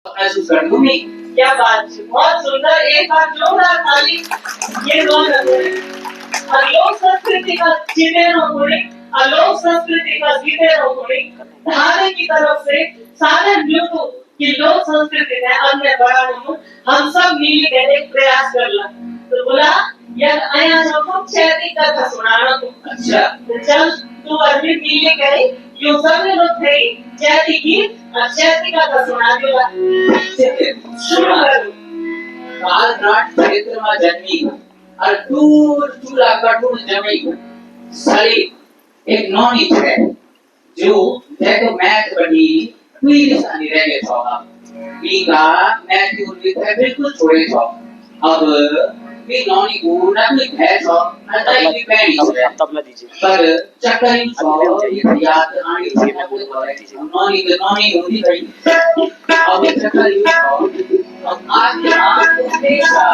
महसूस कर दूंगी। क्या बात है, बहुत सुंदर। एक बार जोरदार ताली। ये दोनों नगरे अलोक संस्कृति का जीते रहोगे, अलोक संस्कृति का जीते रहोगे। धारे की तरफ से सारे लोगों की लोक संस्कृति है अन्य बड़ा नहीं, हम सब मिली के एक प्रयास कर ला। तो बोला यह आया जो खूब चैती कथा सुनाना को। अच्छा तो चल तू अभी मिली गई यो सब लोग थे चैती गीत और चैती कथा सुना देला। शुरू करो। कालराट क्षेत्र में जन्मी और दूर चूला कठोर जमी सली एक नौनी है जो देखो मैच बनी कोई निशानी रह गए छो बीका मैच की उम्मीद है बिल्कुल छोड़े छो अब भी नौनी को ना कोई भय छो ना कोई पैनी छो तब मैं दीजिए पर चक्कर छो ये याद आनी छे ना कोई नौनी तो नौनी होती गई अब चक्कर छो अब आज आप को देखा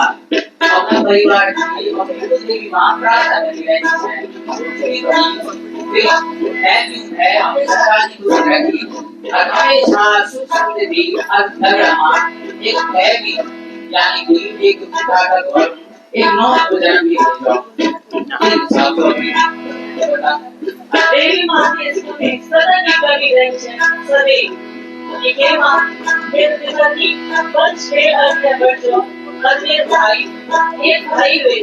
अपना परिवार की अपनी देवी मां प्रार्थना कर रही है हमेशा शादी खुश रहेगी और हमेशा सुख समृद्धि और धर्म एक है भी यानी कि एक पिता का घर एक नौ जन्म भी हो जाओ देवी मां की स्तुति सदा की करी रही है सदैव। ये के मां मेरे पिता की वंश के अन्य बच्चों अन्य भाई एक भाई हुए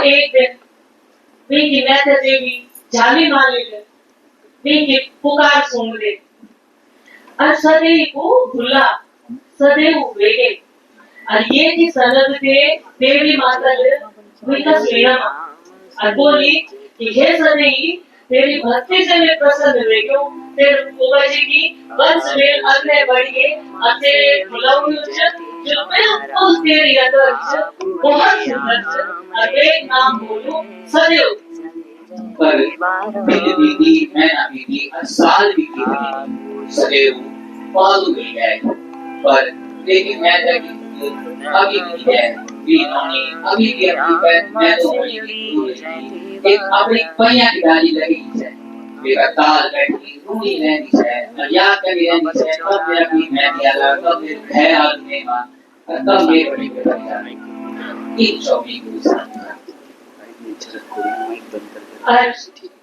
एक दिन वीकी मैथ देवी जाली माली ले वीकी पुकार सुन ले और सदैव को भूला सदैव वेगे और ये की सनद के देवी माता ले विकास लेना और बोली कि हे सदैव तेरी भक्ति से मैं प्रसन्न हुए क्यों फिर बुआ जी की वंश में अग्नि बढ़िए तेरे बुलाऊं जो मैं आपको तेरी अदर बहुत सुंदर और एक नाम बोलूं सदैव पर दिन बीती महीना बीती और साल बीती रही सदैव पालू मिल गए पर लेकिन मैं अभी भी है बीनोनी अभी भी अपनी पैर मैं तो एक अपनी पैया की डाली लगी है मेरा ताल बैठी रूनी रहनी है और याद करनी रहनी है कब मेरा भी मैं दिया कब मेरे है आदमी मान तब मेरे बड़ी बेटा इन चौबी को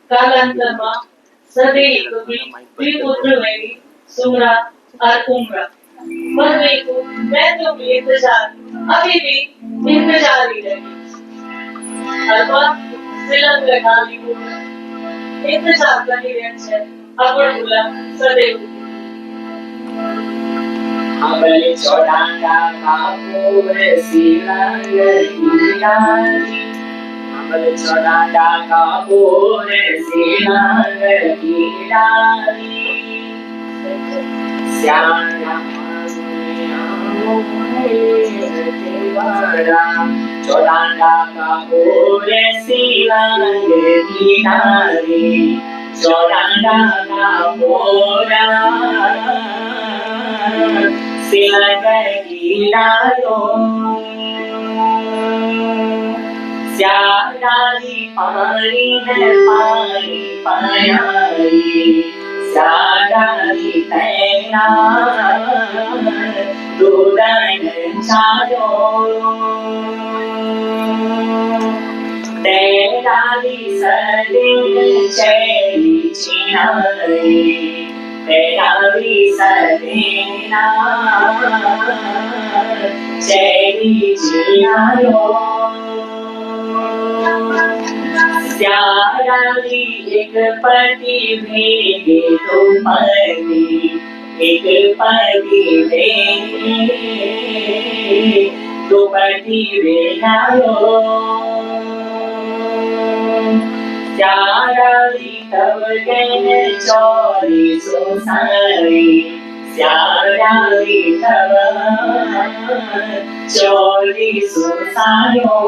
कालांतरमा सदैव त्रिपुत्र मेरी सुमरा और उम्रा पर मेरे को मैं तो भी इंतजार अभी भी इंतजार ही रही अल्पा सिलन लगाली को इंतजार कर ही रहने से अपन बोला सदैव अबले छोड़ांगा कापूर सिलंग हीरानी अबले छोड़ांगा कापूर सिलंग हीरानी श्याम छोड़ांगा कापूर सिलंग हीरानी छोड़ांगा कापूर सिलगीरायो स्यादारी पानी है पानी पायारी स्यादारी तैना दूधन छायो तेराली सदिन चैली चिनारी तेराली सदिना चैली चिनायो स्यादाली एक पति भेगे दो पति एक पति भेगे दो पति भेगायो स्यादाली तब गन चौरी सुसारी स्यादाली तब चौरी सुसायो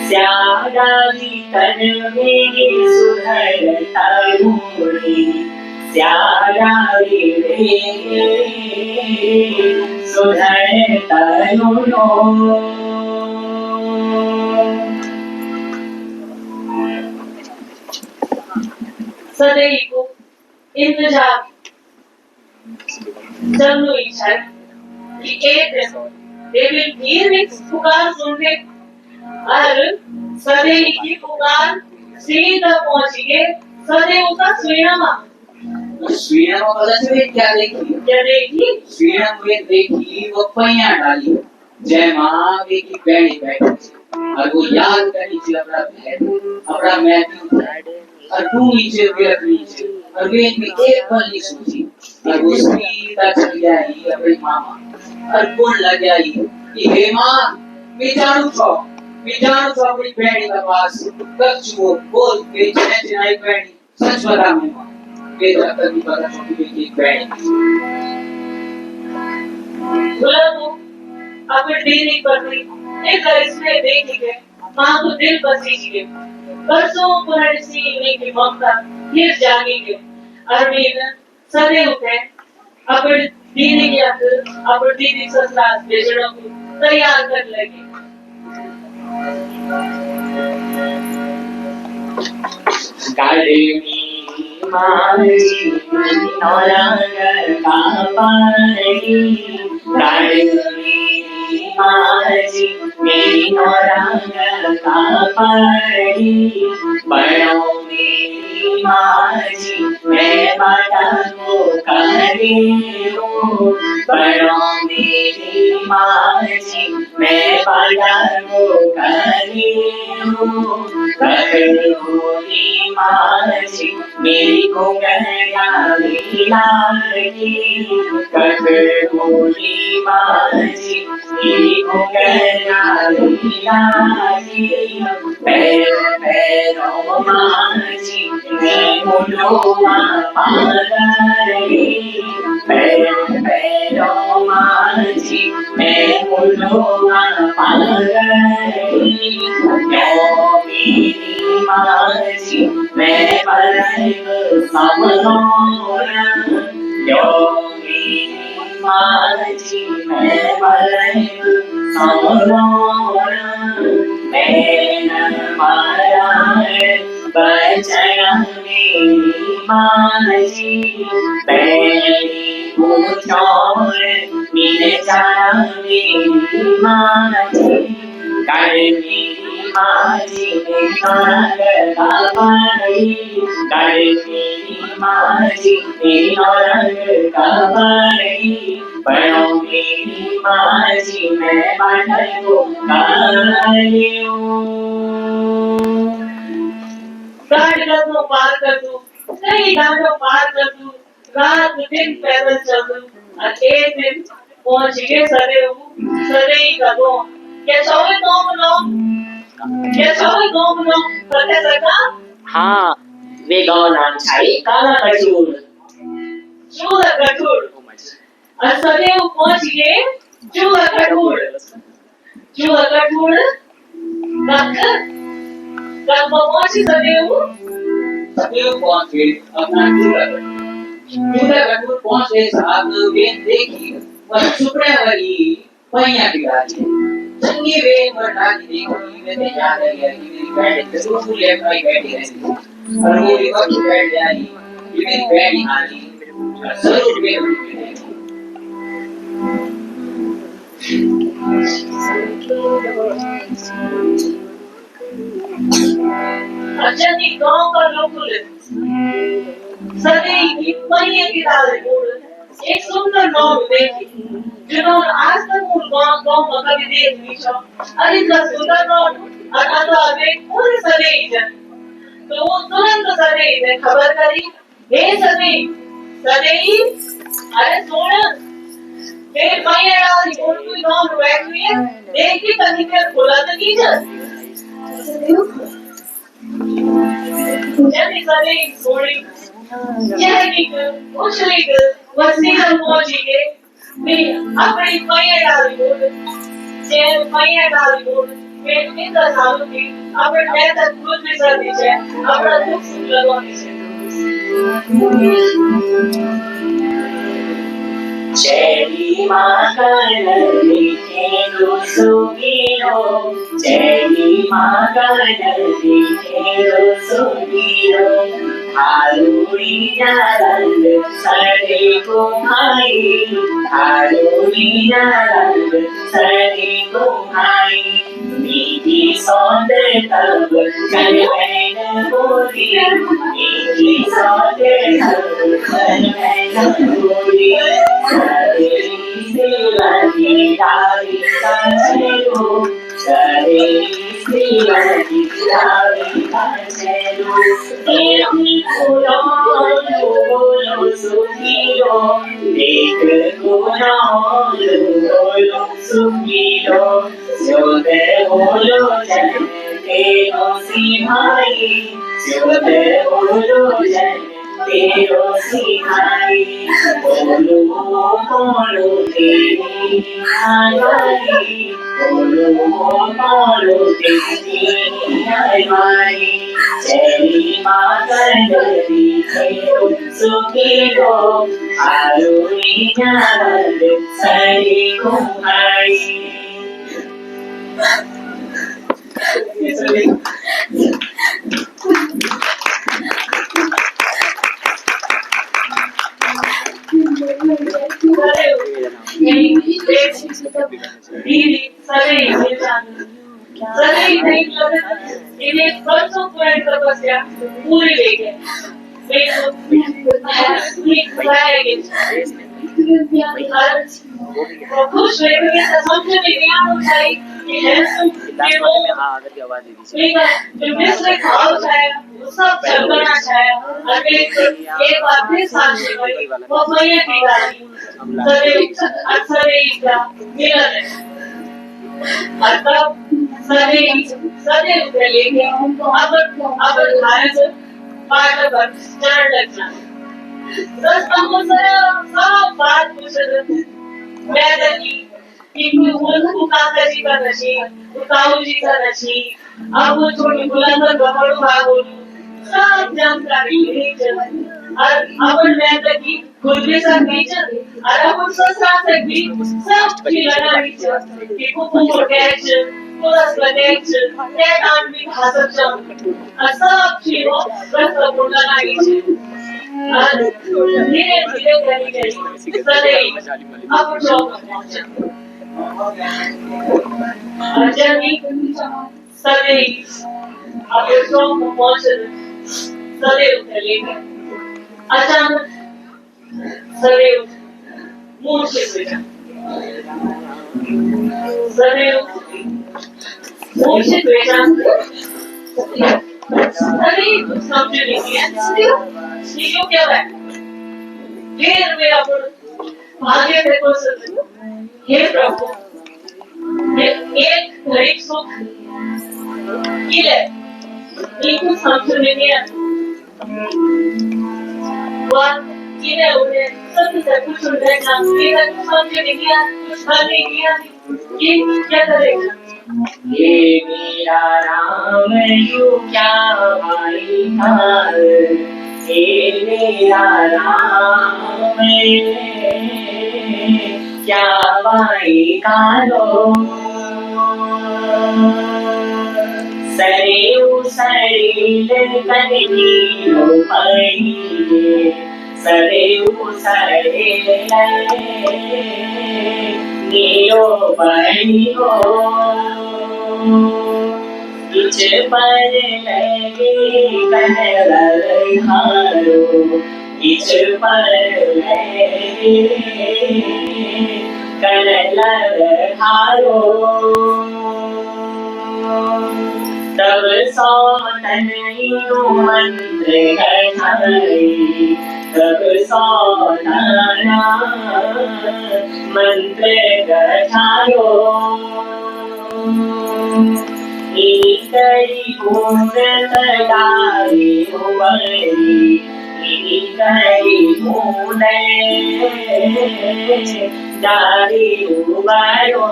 स्यादाली तन में सुधर तरुणी स्यादाली सुधर तरुणो सदैव को इंतजार जब इच्छा कि एक दिन देवी फिर एक पुकार सुनते और सदैव की पुकार सीधा पहुंच गए सदैव का स्वीणमा स्वीणम पता चले क्या देखी स्वीणम में देखी वो पैया डाली जय माँ की बैठी बैठी और वो याद करनी थी अपना मैथ्यू और तू नीचे वेट नीचे और वेट में एक पल नहीं सोची और वो सीधा चल गई अपनी मामा और बोल लग गई कि हे माँ विचारू छो अपनी बैठी के पास कब छुओ बोल के चिनाई बैठी सच बता मैं माँ बेटा कभी पता छोटी बेटी बैठी बोला तो अब डेरी पर नहीं एक इसमें देख गए माँ को दिल बसी गए परसों पुनर्सी की ममता फिर जागेंगे अरविंद सदैव उठे अपने दीदी की अपने दीदी ससुराल बेचड़ों को तैयार कर लगे गाड़ी मारी नौरंग का पानी गाड़ी मारी मेरी नौरंग का पानी बड़ों मेरी मारी मैं बाटा को करी हूँ बड़ों मेरी मारी मैं बाटा को करी हूँ करी मारी मेरी घुंघरा लागी कठपुतली माझी घुंघरा लागी पैरों पैरों माझी मैं मुंडोआ पागली पैरों पैरों माझी मैं मुंडोआ पागली मेरी माझी मैं पलंग समलोरा मेरी माझी मैं पलंग समलोरा मैंने मारा बचया मेरी माझी मेरी पूछोर मिले जाना मेरी माझी कर मेरी माझी मेरा पानी कर मेरी माझी मेरा रंग का पानी पढ़ो मेरी माझी मैं बाटल को कालियो घाट कदमों पार कर दूं कई घाटों पार कर दूं रात दिन पैदल चल दूं और एक दिन पहुंच गए सदैव कदमों कैसा हुए दोनों प्रोफेसर का हाँ वे गाँव नाम छाई काला कठूर चूड़ा कठोर और सदैव पहुंच गए चूड़ा कठोर कब पहुंची सदैव पहुंच गए अपना चूड़ा कटूर पहुंच गए साहब वेन देखी और चुपड़े वाली पैया गिराई चंगी वेन पर डाली देखी वे तो याद है कि मेरी बैठ जरूर ले भाई बैठी है और वो भी वक्त बैठ जाई ये मेरी बैठी हाली और जरूर वे अच्छा जी गांव का लोग सदैव की पैया गिराई एक सुंदर नौक देखी जिन्होंने आज तक मूल गांव में कभी देख नहीं छो अरे इतना सुंदर नौक और अगला देख पूरे सदैव जन तो वो तुरंत सदैव ने खबर करी हे सदैव अरे सुन मेरे पैया डाली बोल कोई गांव में बैठ हुई है देख के कहीं फिर खुला तो नहीं जन जल्दी सदैव सोनी यह एक उछली वसीला पहुंची के मैं अपनी पैया डाली बोल मैं इतना सालों की अपने मैं तक खुद भी कर दीजिए अपना दुख सुन लगवा दीजिए चेरी मागनली केलो सुगीरो चेरी मागनली केलो सुगीरो हालूरी नारंग सड़े को भाई हालूरी नारंग सड़े को भाई मीठी सौंदे तब चल बहन बोली मीठी सौंदे तब चल बहन बोली तेरो सिहाई बोलो बोलो तेरी आवाज़ी बोलो तेरी आवाज़ी चली मागनली तेरो सुखीरो आलूरी नारंग सड़ी कुमारी सब चलना छाया अरे एक बार फिर साक्षी बनी वो मैया की गाड़ी सदैव अक्सर मिलन है मतलब सदैव से लेके अब भारत पाठ पर चढ़ लगना बस हमको सब बात पूछ रहे मैं तकी कि काका जी का नशीब ताऊ जी का नशीब अब वो छोटी बुलंद गबड़ू भागोलू सब जानकारी नहीं चली और अपन मैं तकी खुद भी सब टीचर और अपन ससुरा से भी सब की लगा टीचर कि कुकुम को कैच पुलिस का कैच कैट आन भी भाषा चम और सब चीजों बस सब लगा टीचर और धीरे धीरे करी सदैव अब चौक पहुंचे Ajani Sadei अपने चौक में पहुंचे सदैव चलेंगे अचानक सदैव मुंह से बेटा सदैव मुंह से बेटा सदैव कुछ समझ नहीं किया ये क्यों क्या है फिर मेरा भाग्य देखो सदैव हे प्रभु एक घड़ी सुख किले इनको समझ नहीं आया और किले उन्हें सब कुछ सुन रहे ना ये कुछ समझ नहीं आया कुछ हल नहीं किया ये क्या करेगा ये मेरा राम यू क्या भाई हाल ये मेरा राम क्या भाई कालो सरेऊ सरील कनकी लोपाई सरेऊ सरील नीलो बड़ी हो तुझ पर लगे कनल हारो तुझ पर लगे कनल हारो तब सौतन मंत्र गठाई तब सौतना मंत्र गठायो इकरी पूर्ण गाई उबरी इकरी पूर्ण गाई उबारो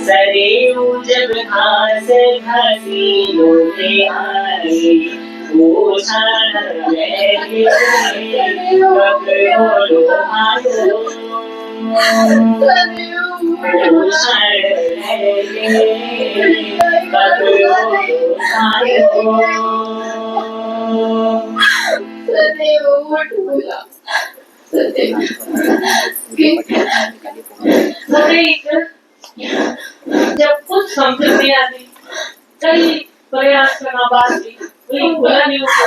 सदैव जब घास घसी लोटे आई भूषण लगे कपड़ो भालो भूषण लगे कपड़ो भालो सदैव उठ बोला सदैव जब कुछ समझ नहीं आती कई प्रयास करना बाकी कोई बोला नहीं होता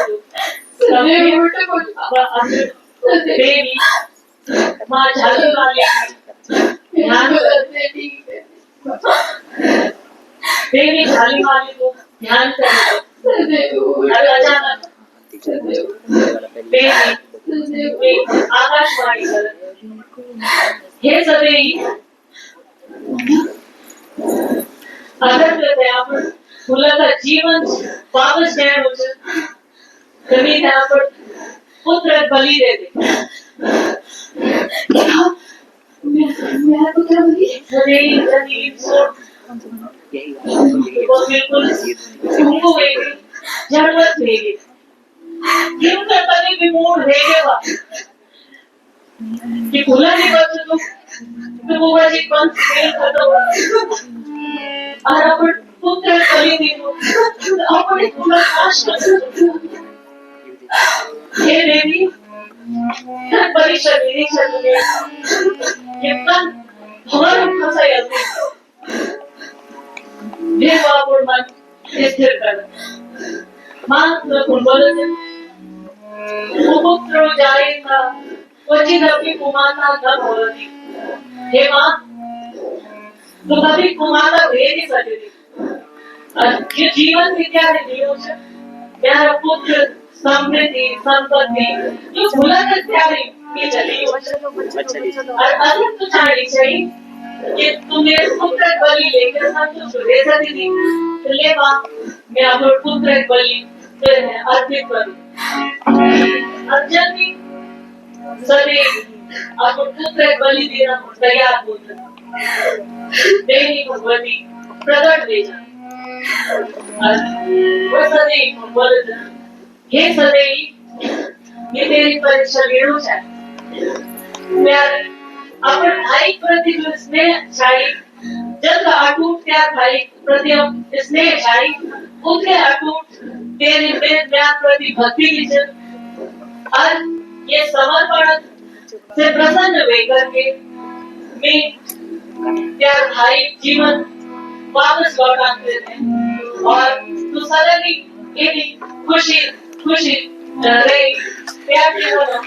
देवी माँ झालू वाले ध्यान करते देवी झाली वाले को ध्यान करते अचानक देवी आकाशवाणी हे सदैव अगर करते आपण मुलाचा जीवन वापस घ्यायचं तुम्ही त्यावर पुत्र बली देते मैं पुत्र बली सदैव सदैव सोड वो बिल्कुल तुमको वेगी जरूरत वेगी क्यों का कभी भी मूड रहेगा कि खुला नहीं बच तो वो वाली पंच फेल खत्म और अपन पुत्र बलि देवो अपने पूरा नाश कर हे देवी परीक्षा मेरी चल गई कितना हमारा फंसा जाते देव अपन मन स्थिर कर मात्र कुंभल पुत्र जाएगा वचित अपनी कुमाता न भवती हे मां तो कभी कुमाता भेज नहीं सकती ये जीवन विद्यारे दियो छे त्यारे पुत्र समृद्धि संपत्ति यो भूलन त्यारे ये चलियो छे और अगर तो जानी चाहिए कि तुम्हें पुत्र बलि लेकर संतोष दे सकती तो ले मां मैं अपने पुत्र बलि अर्पित करूं अर्जनी सभी अपने पुत्र बलि देना तैयार पुत्र देवी भगवती प्रकट दे जा वो सदी बोले हे सदी ये तेरी परीक्षा लेनो है मैं अपने भाई प्रति जो स्नेह चाहिए जब अटूट त्याग भाई प्रति स्नेह चाहिए उनके अटूट तेरे मैं प्रति भक्ति की और ये समर्पण से प्रसन्न होकर के मैं त्याग भाई जीवन वापस लौटाते थे और तू सदैव ये खुशी खुशी रहे प्यार के बोलो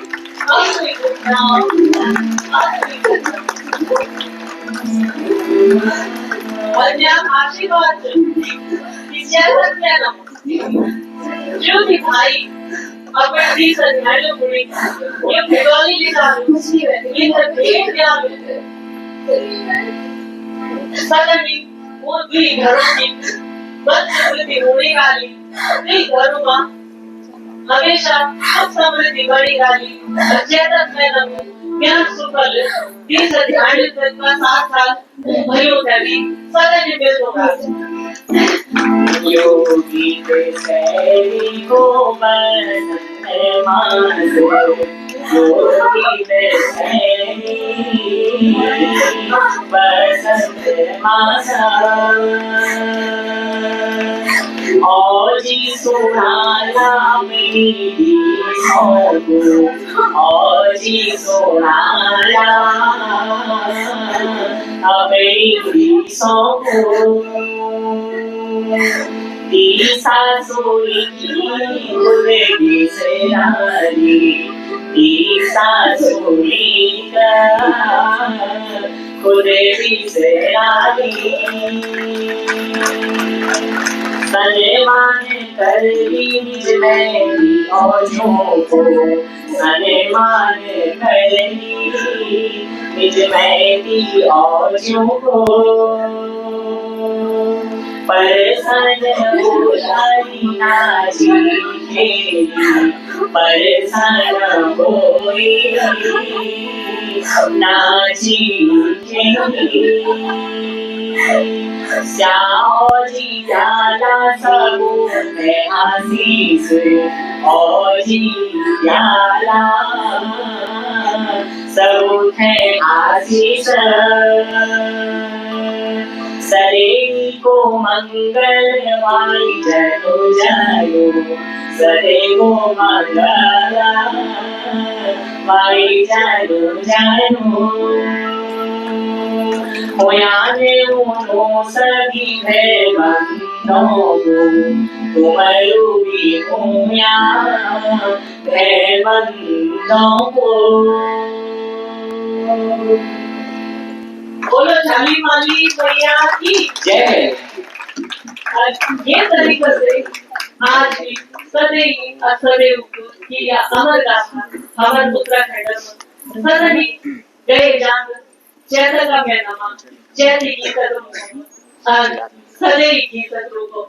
आशीर्वाद जो भी भाई अपने दी संध्याओं को ये दिवाली लिखा ये भेंट दिया सदैव वो भी घरों की बद समृद्धि होने वाली भी घरों में हमेशा सुख समृद्धि बढ़ी वाली चेतन में रहूं ज्ञान सुफल 30 अध्याय तक का 7 साल भयो कभी सदैव मिल होगा योगी बेसैरी को मन मानो योगी बेसैरी बसंत मासा और जी सुनाया मेरी सौगो और जी सुनाया मेरी सौगो दिशा सोई खुलेगी से रानी दिशा सोई खुलेगी से रानी सने माने कर ली निज मेरी औजों को सने माने कर ली निज मेरी औजों को परेशान हो जाई नाची खेली परेशान होई नाची खेली श्याओजी जाला सबूत आशीष ओजी जाला सबूत आशीष सरेगी को मंगल वाली जनो जायो सरे को मंगल वाली जनो जानो होयाने उनो सभी है बंदों को तुमरूबी होया है बंदों को बोलो झाली माली मैया की जय ये तरीके से आज भी सदैव असदैव की या अमर गाथा हमारे उत्तराखंड में सदैव गए जान चैत्र का महीना चैत्र की कदम और सदैव की कदम को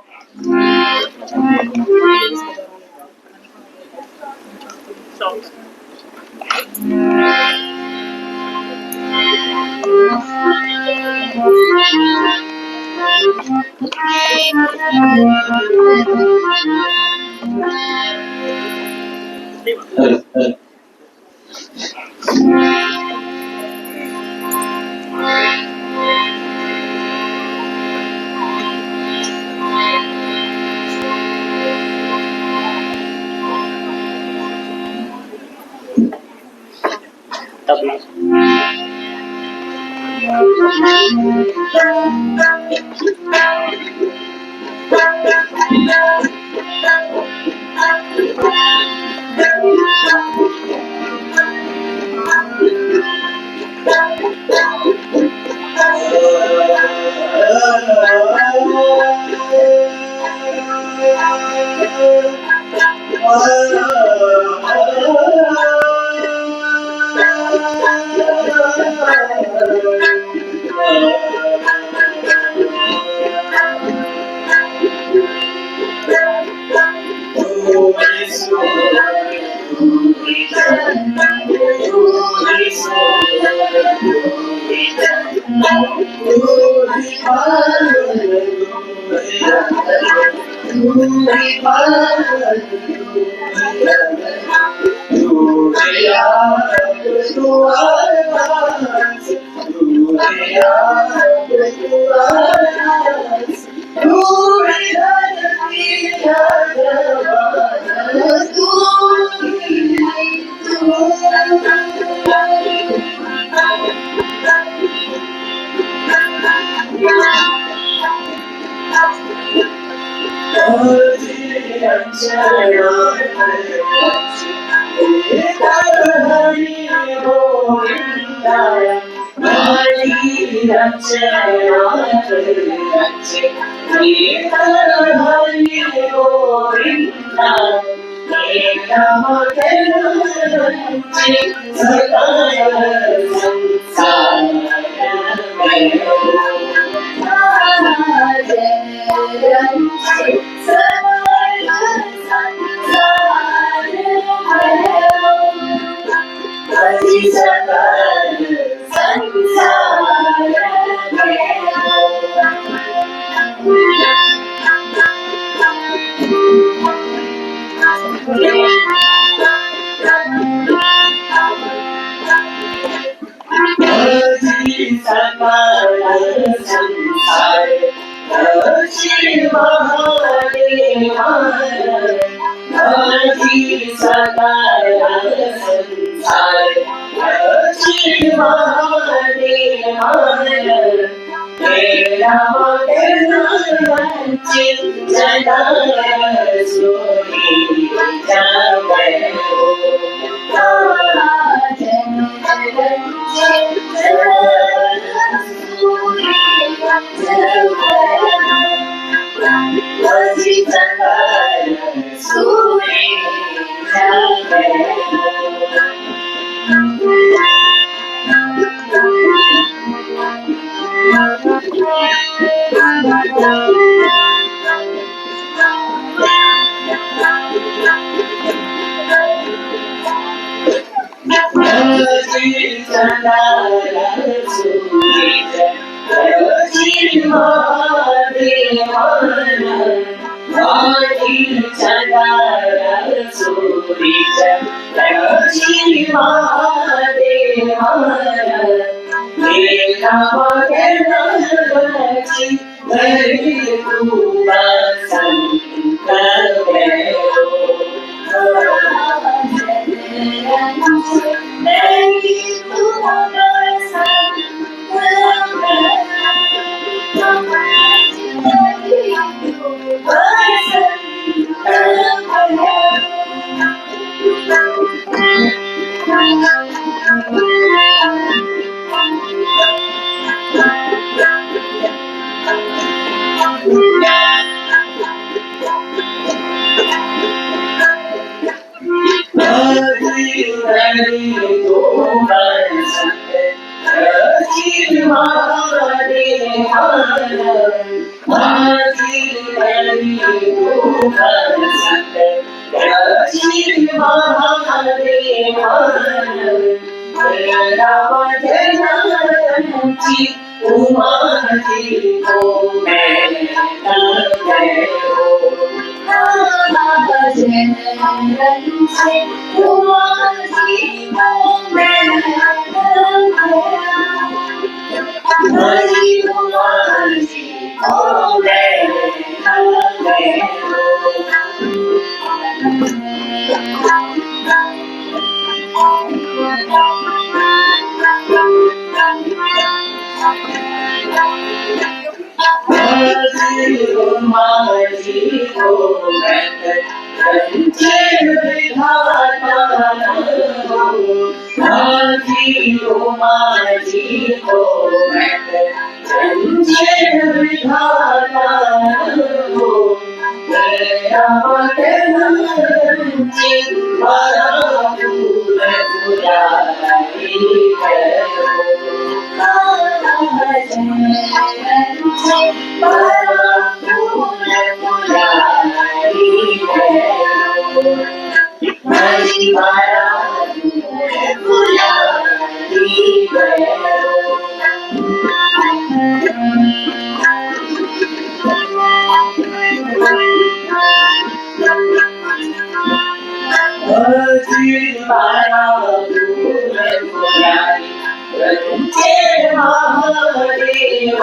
वाला फूल फुलारी रंगे महादेवाना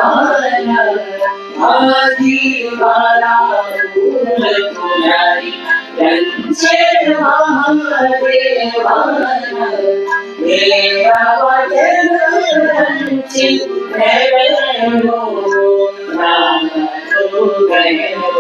आदि वाला फूल फुलारी रंगे महादेवाना मेरा वचन रंचित भैरव नाम तो Bhairav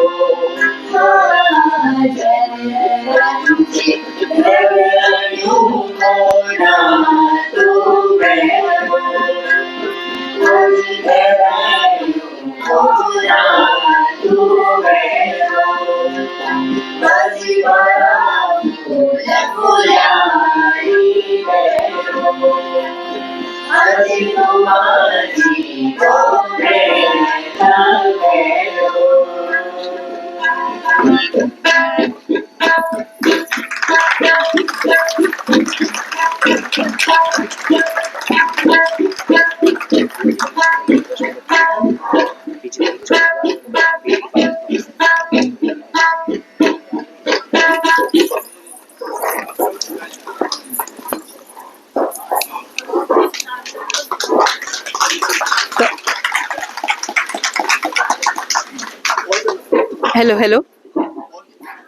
hello hello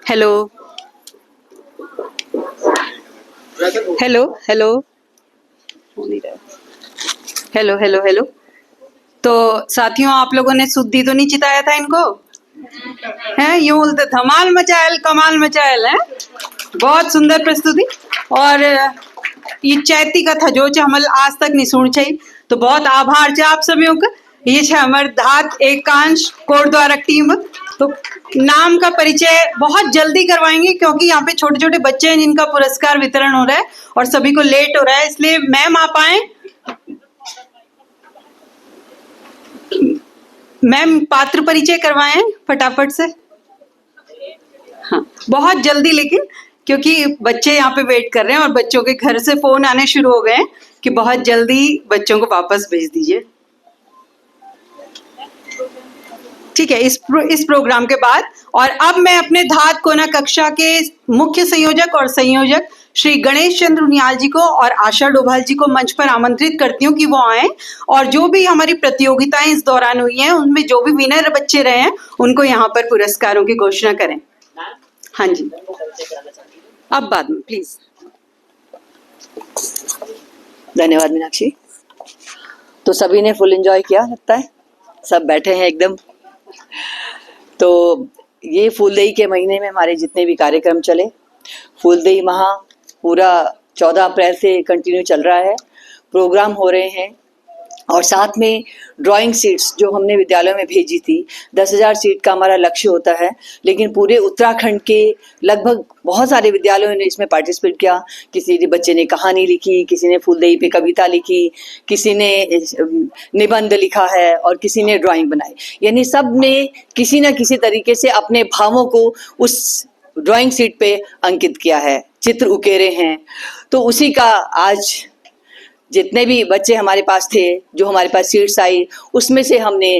hello hello hello hello hello hello. तो साथियों, आप लोगों ने शुद्धि तो नहीं चिताया था इनको? हैं, यूं बोलते धमाल मचायल कमाल मचायल है। बहुत सुंदर प्रस्तुति। और ये चैती कथा जो हमल आज तक नहीं सुन छई, तो बहुत आभार है आप सभी का। ये है हमारे धात एकांश कोट द्वारा टीम। तो नाम का परिचय बहुत जल्दी करवाएंगे क्योंकि यहाँ पे छोटे छोटे बच्चे हैं जिनका पुरस्कार वितरण हो रहा है और सभी को लेट हो रहा है, इसलिए मैम आप आए। मैम पात्र परिचय करवाएं फटाफट से। हाँ, बहुत जल्दी, लेकिन क्योंकि बच्चे यहाँ पे वेट कर रहे हैं और बच्चों के घर से फोन आने शुरू हो गए हैं कि बहुत जल्दी बच्चों को वापस भेज दीजिए। ठीक है, इस प्रोग्राम के बाद। और अब मैं अपने धात कोना कक्षा के मुख्य संयोजक और संयोजक श्री गणेश चंद्र उनियाल जी को और आशा डोभाल जी को मंच पर आमंत्रित करती हूँ कि वो आए और जो भी हमारी प्रतियोगिताएं इस दौरान हुई हैं उनमें जो भी विनर बच्चे रहे हैं उनको यहाँ पर पुरस्कारों की घोषणा करें। हाँ जी, अब बाद में प्लीज। धन्यवाद मीनाक्षी। तो सभी ने फुल एंजॉय किया लगता है, सब बैठे हैं एकदम। तो ये फूलदेई के महीने में हमारे जितने भी कार्यक्रम चले, फूलदेई माह पूरा 14 अप्रैल से कंटिन्यू चल रहा है, प्रोग्राम हो रहे हैं। और साथ में ड्राइंग सीट्स जो हमने विद्यालयों में भेजी थी, 10,000 सीट का हमारा लक्ष्य होता है, लेकिन पूरे उत्तराखंड के लगभग बहुत सारे विद्यालयों ने इसमें पार्टिसिपेट किया। किसी बच्चे ने कहानी लिखी, किसी ने फूलदेई पे कविता लिखी, किसी ने निबंध लिखा है और किसी ने ड्राइंग बनाई। यानी सब ने किसी न किसी तरीके से अपने भावों को उस ड्राइंग सीट पे अंकित किया है, चित्र उकेरे हैं। तो उसी का आज जितने भी बच्चे हमारे पास थे, जो हमारे पास सीट्स आई, उसमें से हमने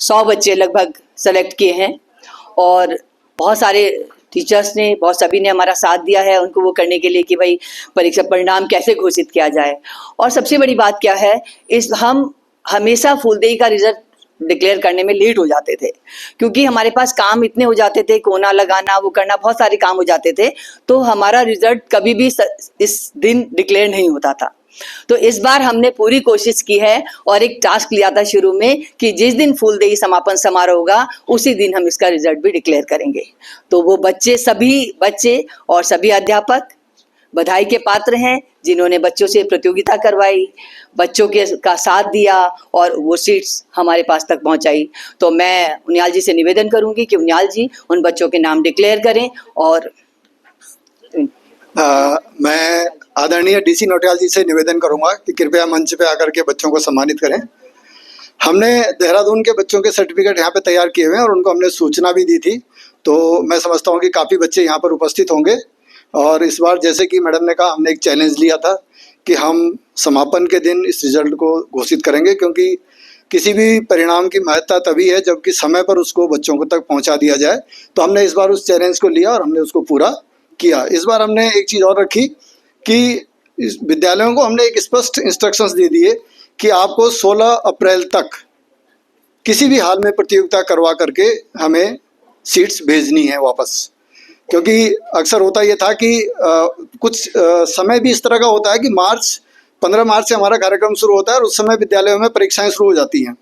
100 बच्चे लगभग सेलेक्ट किए हैं। और बहुत सारे टीचर्स ने, बहुत सभी ने हमारा साथ दिया है उनको वो करने के लिए कि भाई परीक्षा परिणाम कैसे घोषित किया जाए। और सबसे बड़ी बात क्या है, हम हमेशा फूलदेई का रिजल्ट डिक्लेयर करने में लेट हो जाते थे क्योंकि हमारे पास काम इतने हो जाते थे, कोना लगाना, वो करना, बहुत सारे काम हो जाते थे, तो हमारा रिजल्ट कभी भी इस दिन डिक्लेयर नहीं होता था। तो इस बार हमने पूरी कोशिश की है और एक टास्क लिया था शुरू में कि जिस दिन फूलदेई समापन समारोह होगा उसी दिन हम इसका रिजल्ट भी डिक्लेयर करेंगे। तो वो बच्चे, सभी बच्चे और सभी अध्यापक बधाई के पात्र हैं जिन्होंने बच्चों से प्रतियोगिता करवाई, बच्चों के का साथ दिया और वो सीट्स हमारे पास तक पहुंचाई। तो मैं उनियाल जी से निवेदन करूंगी कि उनियाल जी उन बच्चों के नाम डिक्लेयर करें। और मैं आदरणीय डीसी नौटियाल जी से निवेदन करूंगा कि कृपया मंच पे आकर के बच्चों को सम्मानित करें। हमने देहरादून के बच्चों के सर्टिफिकेट यहाँ पे तैयार किए हुए हैं और उनको हमने सूचना भी दी थी, तो मैं समझता हूँ कि काफ़ी बच्चे यहाँ पर उपस्थित होंगे। और इस बार जैसे कि मैडम ने कहा, हमने एक चैलेंज लिया था कि हम समापन के दिन इस रिजल्ट को घोषित करेंगे, क्योंकि किसी भी परिणाम की महत्ता तभी है जबकि समय पर उसको बच्चों को तक पहुँचा दिया जाए। तो हमने इस बार उस चैलेंज को लिया और हमने उसको पूरा किया। इस बार हमने एक चीज़ और रखी कि इस विद्यालयों को हमने एक स्पष्ट इंस्ट्रक्शंस दे दिए कि आपको 16 अप्रैल तक किसी भी हाल में प्रतियोगिता करवा करके हमें सीट्स भेजनी है वापस। क्योंकि अक्सर होता ये था कि कुछ समय भी इस तरह का होता है कि 15 मार्च से हमारा कार्यक्रम शुरू होता है और उस समय विद्यालयों में परीक्षाएं शुरू हो जाती हैं।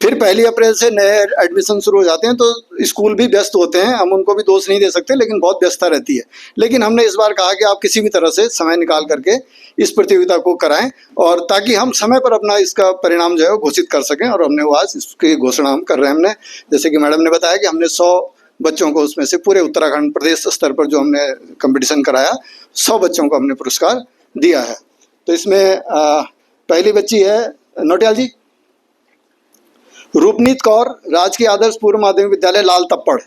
फिर 1 अप्रैल से नए एडमिशन शुरू हो जाते हैं, तो स्कूल भी व्यस्त होते हैं, हम उनको भी दोष नहीं दे सकते, लेकिन बहुत व्यस्तता रहती है। लेकिन हमने इस बार कहा कि आप किसी भी तरह से समय निकाल करके इस प्रतियोगिता को कराएं, और ताकि हम समय पर अपना इसका परिणाम जो है वो घोषित कर सकें। और हमने वो आज इसकी घोषणा हम कर रहे हैं। हमने, जैसे कि मैडम ने बताया कि हमने 100 बच्चों को, उसमें से पूरे उत्तराखंड प्रदेश स्तर पर जो हमने कंपटीशन कराया, 100 बच्चों को हमने पुरस्कार दिया है। तो इसमें पहली बच्ची है नोटियाल जी, रूपनीत कौर, राजकीय आदर्श पूर्व माध्यमिक विद्यालय लाल तप्पड़।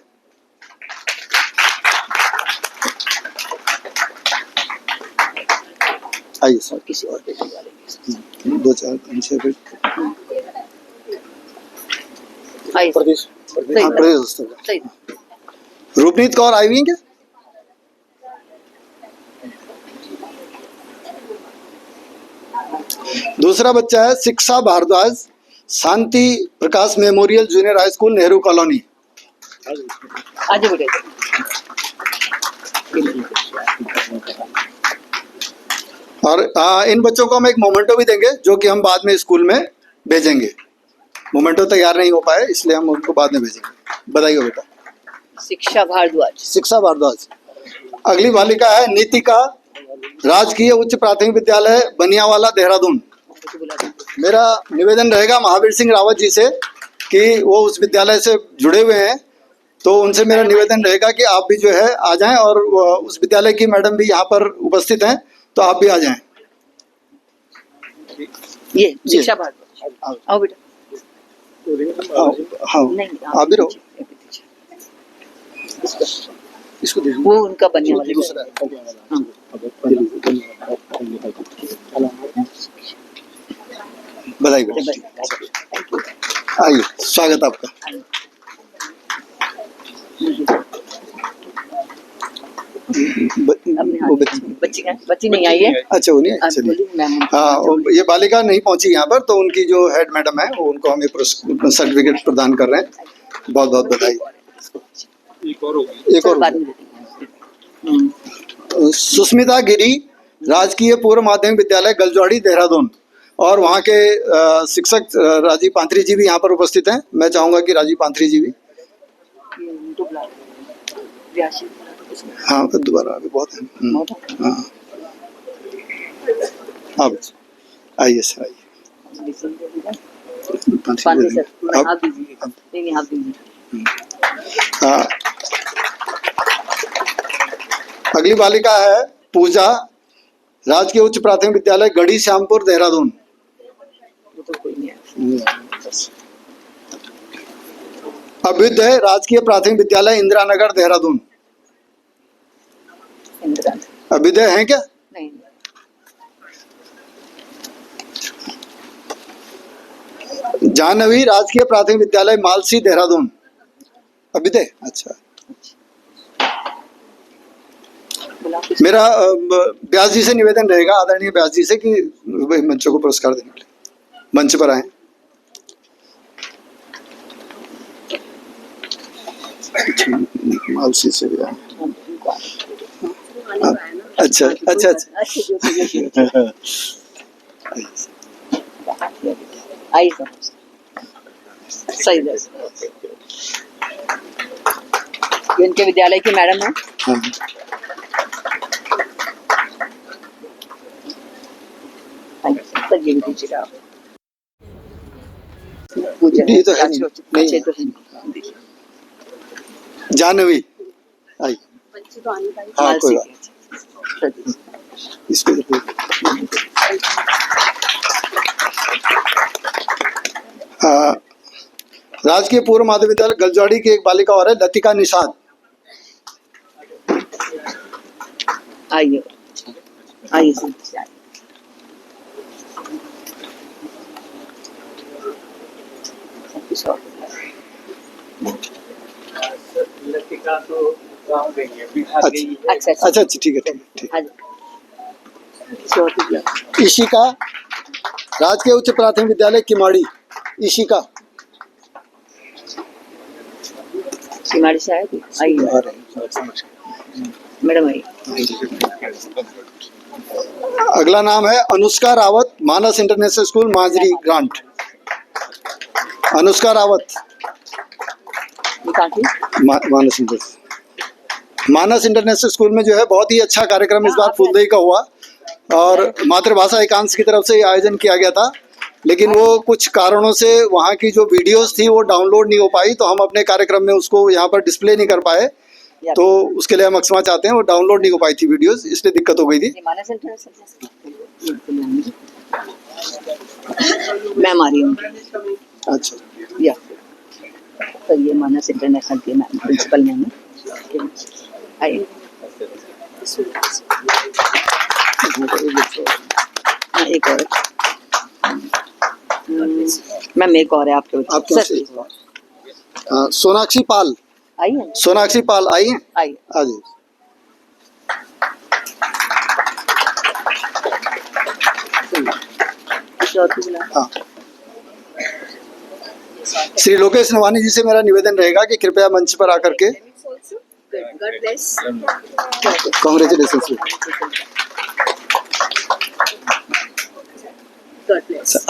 आइए सर, किसी और बेटी वाले 2 4 5 6 प्रदेश स्तर का। रूपनीत कौर आई हुई हैं क्या? दूसरा बच्चा है Shiksha Bhardwaj, Shanti Prakash memorial junior high school, Nehru colony. आज बेटे और इन बच्चों को हम एक मोमेंटो भी देंगे, जो कि हम बाद में स्कूल में भेजेंगे। मोमेंटो तैयार नहीं हो पाए, इसलिए हम उनको बाद में भेजेंगे। बताइए बेटा। शिक्षा भारद्वाज। शिक्षा भारद्वाज। अगली बालिका है नीतिका, राजकीय उच्च प्राथमिक विद्यालय बनियावाला, देहरादून। मेरा निवेदन रहेगा महावीर सिंह रावत जी से कि वो उस विद्यालय से जुड़े हुए हैं, तो उनसे मेरा निवेदन रहेगा कि आप भी जो है आ जाएं, और उस विद्यालय की मैडम भी यहाँ पर उपस्थित हैं, तो आप भी आ जाएं। ये शिक्षा भारद्वाज, आओ बेटा। हाँ, नहीं आप भी रहो। इसको देखो, वो उनका बनने वाला दूसरा। बधाई बेटा, आइए, स्वागत आपका। बच्ची नहीं आई है। अच्छा, वो नहीं आई, चलिए। हाँ, ये बालिका नहीं पहुंची यहाँ पर, तो उनकी जो हेड मैडम है वो उनको हम ये सर्टिफिकेट प्रदान कर रहे हैं। बहुत बहुत बधाई। एक और सुस्मिता गिरी, राजकीय पूर्व माध्यमिक विद्यालय गलजवाड़ी, देहरादून। और वहाँ के शिक्षक राजीव पांथरी जी भी यहाँ पर उपस्थित हैं। मैं चाहूँगा कि राजीव पांथरी जी भी। हाँ, दोबारा अभी बहुत है। हाँ, अब आइए सर, आइए। अगली बालिका है पूजा, राजकीय उच्च प्राथमिक विद्यालय गढ़ी श्यामपुर, देहरादून। अभ्युदय, राजकीय प्राथमिक विद्यालय इंदिरा नगर, देहरादून। अभ्युदय है क्या? नहीं। जानवी, राजकीय प्राथमिक विद्यालय मालसी, देहरादून। अभ्युदय, अच्छा। मेरा व्यास जी से निवेदन रहेगा, आदरणीय व्यास जी से, कि बच्चों को पुरस्कार देने के लिए मंच पर आए। मालसी से भी आए। अच्छा अच्छा अच्छा। आई सही है। इनके विद्यालय की मैडम है। हाँ। ये तो है नहीं। जानवी आई। हाँ, कोई बात। इसको राजकीय पूर्व माध्यमिक विद्यालय गलजवाड़ी की एक बालिका और है लतिका निषाद। आइए आइए। अच्छा अच्छा, ठीक है, ठीक है। ईशिका, राजकीय उच्च प्राथमिक विद्यालय किमाड़ी। ईशिका सिमाड़ी से आए थे, आइए मैडम, आइए। अगला नाम है अनुष्का रावत, मानस इंटरनेशनल स्कूल माजरी ग्रांट। अनुष्का रावत, ये कहाँ की? मानस इंटरनेशनल स्कूल में जो है बहुत ही अच्छा कार्यक्रम इस बार फूलदेई का हुआ और मातृभाषा एकांश की तरफ से ये आयोजन किया गया था, लेकिन वो कुछ कारणों से वहाँ की जो वीडियोस थी वो डाउनलोड नहीं हो पाई, तो हम अपने कार्यक्रम में उसको यहाँ पर डिस्प्ले नहीं कर पाए, तो उसके लिए हम क्षमा चाहते हैं। वो डाउनलोड नहीं हो पाई थी वीडियोस, इसलिए दिक्कत हो गई थी। मैम आ रही हूँ। अच्छा, या तो ये मानस इंटरनेशनल की मैम, प्रिंसिपल मैम है। आइए। एक और मैम, एक और है आपके आपके सोनाक्षी पाल। आइए, सोनाक्षी पाल आइए, आइए। आ जाइए। हाँ। श्री लोकेश नवानी जी से मेरा निवेदन रहेगा कि कृपया मंच पर आकर के कांग्रेचुलेशन।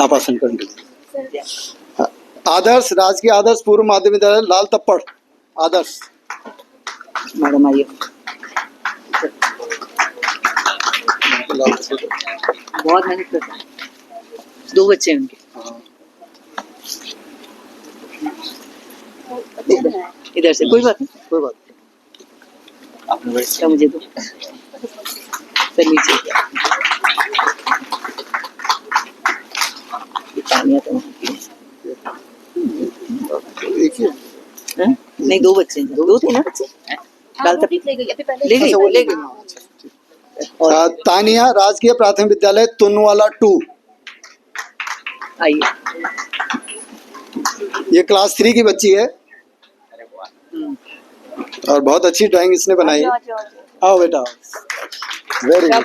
आप आसन कर लीजिए। आदर्श, राजकीय आदर्श पूर्व माध्यमिक विद्यालय लाल तप्पड़। आदर्श मैडम आइए। बहुत मेहनत करता है, 2 बच्चे हैं उनके। इधर से कोई बात नहीं, कोई बात क्या मुझे दो सर नीचे। तानिया तो एक ही हैं? नहीं, 2 बच्चे हैं, 2 थे ना बच्चे। डाल तक ले गई। और तानिया, राजकीय प्राथमिक विद्यालय तुनवाला 2। आइए। ये क्लास 3 की बच्ची है और बहुत अच्छी ड्राइंग इसने बनाई है। आओ बेटा, वेरी गुड,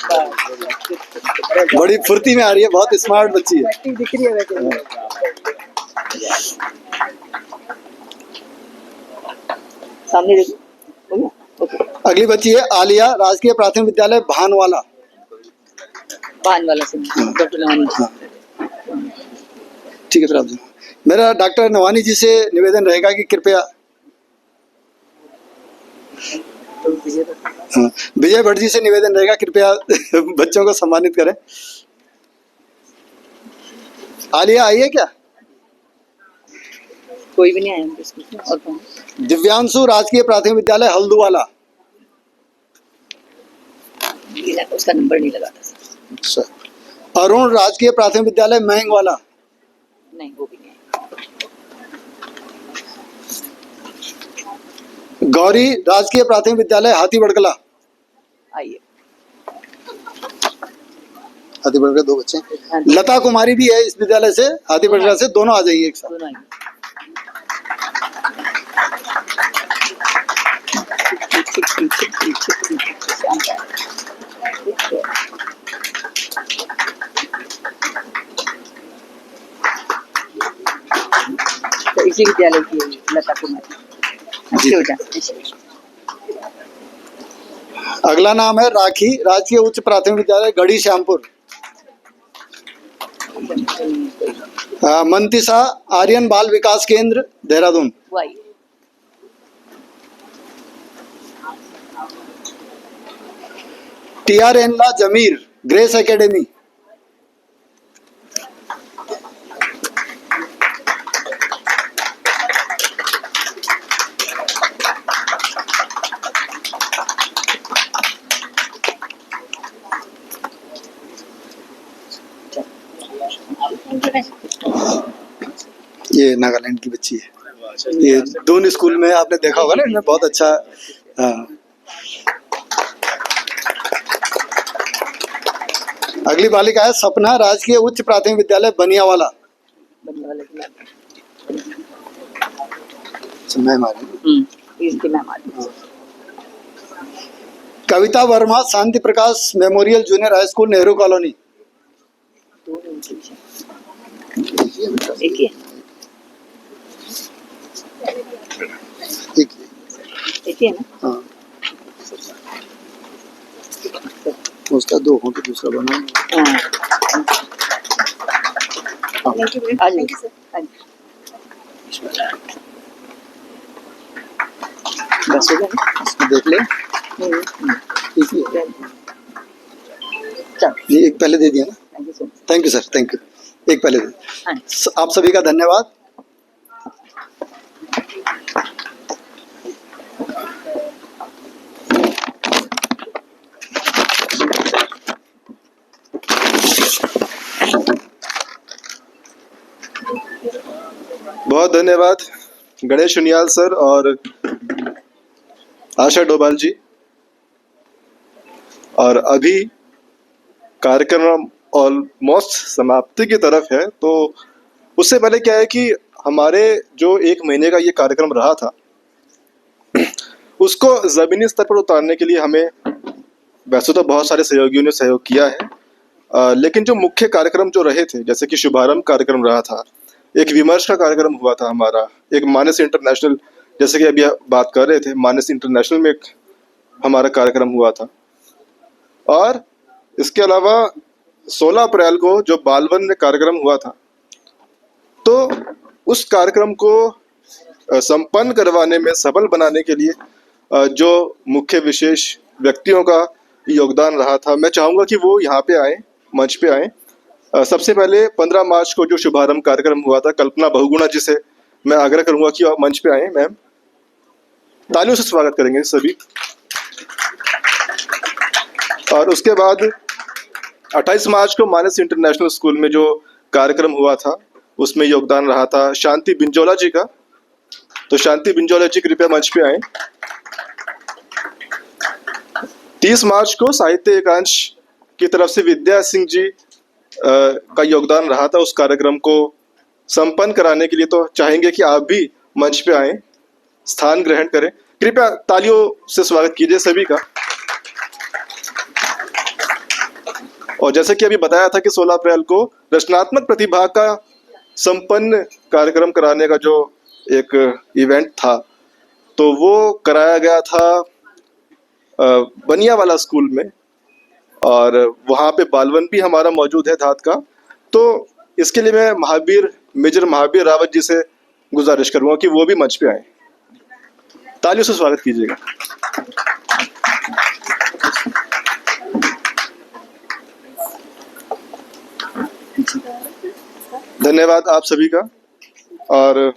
बड़ी फुर्ती में आ रही है, बहुत स्मार्ट बच्ची है। दिख रही है वैसे। सामने देखो, हो गया? ओके। अगली बच्ची है आलिया, राजकीय प्राथमिक विद्यालय भानवाला। पान वाला से डॉक्टर नवानी। ठीक है, फिर आप जाओ। मेरा डॉक्टर नवानी जी से निवेदन रहेगा कि कृपया विजय भट्ट जी से निवेदन रहेगा कृपया बच्चों को सम्मानित करें। आलिया आइए क्या? कोई भी नहीं आया उनके स्कूल में। और कौन? दिव्यांशु, राजकीय प्राथमिक विद्यालय हल्दुवाला। उसका नंबर नहीं लगा था। अच्छा। अरुण, राजकीय प्राथमिक विद्यालय महंगवाला। नहीं, वो भी नहीं। गौरी, राजकीय प्राथमिक विद्यालय हाथीबड़कला। आइए। हाथीबड़कला 2 बच्चे। लता कुमारी भी है इस विद्यालय से, हाथीबड़कला से, दोनों आ जाइए एक साथ। दोनों आइए। तो इसी विद्यालय की लता कुमारी। अच्छी हो जाए। अगला नाम है राखी, राजकीय उच्च प्राथमिक विद्यालय गढ़ी श्यामपुर। मंतिसा, आर्यन बाल विकास केंद्र देहरादून। TRN ला जमीर, ग्रेस एकेडमी। ये नागालैंड की बच्ची है। ये दोनों स्कूल में आपने देखा होगा ना, इनमें बहुत अच्छा। हाँ। अगली बालिका है सपना, राजकीय उच्च प्राथमिक विद्यालय बनियावाला। मैम आ रही है। इसकी मैम आ रही है। Kavita Verma, Shanti Prakash memorial junior high school, Nehru colony. एक ही है ना? हाँ, उसका 2 हो तो दूसरा बना। आ जाइए। बस हो गया ना? इसको देख ले। ठीक है, ये एक पहले दे दिया ना। Thank you sir, thank you. एक पहले दे। आप सभी का धन्यवाद। बहुत धन्यवाद गणेश उनियाल सर और आशा डोभाल जी। और अभी कार्यक्रम ऑलमोस्ट समाप्ति की तरफ है, तो उससे पहले क्या है कि हमारे जो 1 महीने का ये कार्यक्रम रहा था उसको ज़मीनी स्तर पर उतारने के लिए हमें वैसे तो बहुत सारे सहयोगियों ने सहयोग किया है, लेकिन जो मुख्य कार्यक्रम जो रहे थे, जैसे कि शुभारंभ कार्यक्रम रहा था, एक विमर्श का कार्यक्रम हुआ था हमारा, एक मानस इंटरनेशनल, जैसे कि अभी आप बात कर रहे थे, मानस इंटरनेशनल में एक हमारा कार्यक्रम हुआ था। और इसके अलावा 16 अप्रैल को जो बालवन में कार्यक्रम हुआ था, तो उस कार्यक्रम को संपन्न करवाने में, सफल बनाने के लिए जो मुख्य विशेष व्यक्तियों का योगदान रहा था, मैं चाहूँगा कि वो यहाँ पे आए, मंच पे आए। सबसे पहले 15 मार्च को जो शुभारंभ कार्यक्रम हुआ था, कल्पना बहुगुणा जी से मैं आग्रह करूंगा कि आप मंच पे आए। मैम, तालियों से स्वागत करेंगे सभी। और उसके बाद 28 मार्च को मानस इंटरनेशनल स्कूल में जो कार्यक्रम हुआ था, उसमें योगदान रहा था शांति बिंजोला जी का। तो शांति बिंजोला जी कृपया मंच पे आए। 30 मार्च को साहित्य एकांश की तरफ से विद्या सिंह जी का योगदान रहा था उस कार्यक्रम को संपन्न कराने के लिए। तो चाहेंगे कि आप भी मंच पे आए, स्थान ग्रहण करें। कृपया तालियों से स्वागत कीजिए सभी का। और जैसे कि अभी बताया था कि 16 अप्रैल को रचनात्मक प्रतिभा का संपन्न कार्यक्रम कराने का जो एक इवेंट था, तो वो कराया गया था बनियावाला स्कूल में, और वहाँ पे बालवन भी हमारा मौजूद है धात का। तो इसके लिए मैं मेजर महावीर रावत जी से गुजारिश करूँगा कि वो भी मंच पे आए। तालियों से स्वागत कीजिएगा। धन्यवाद आप सभी का। और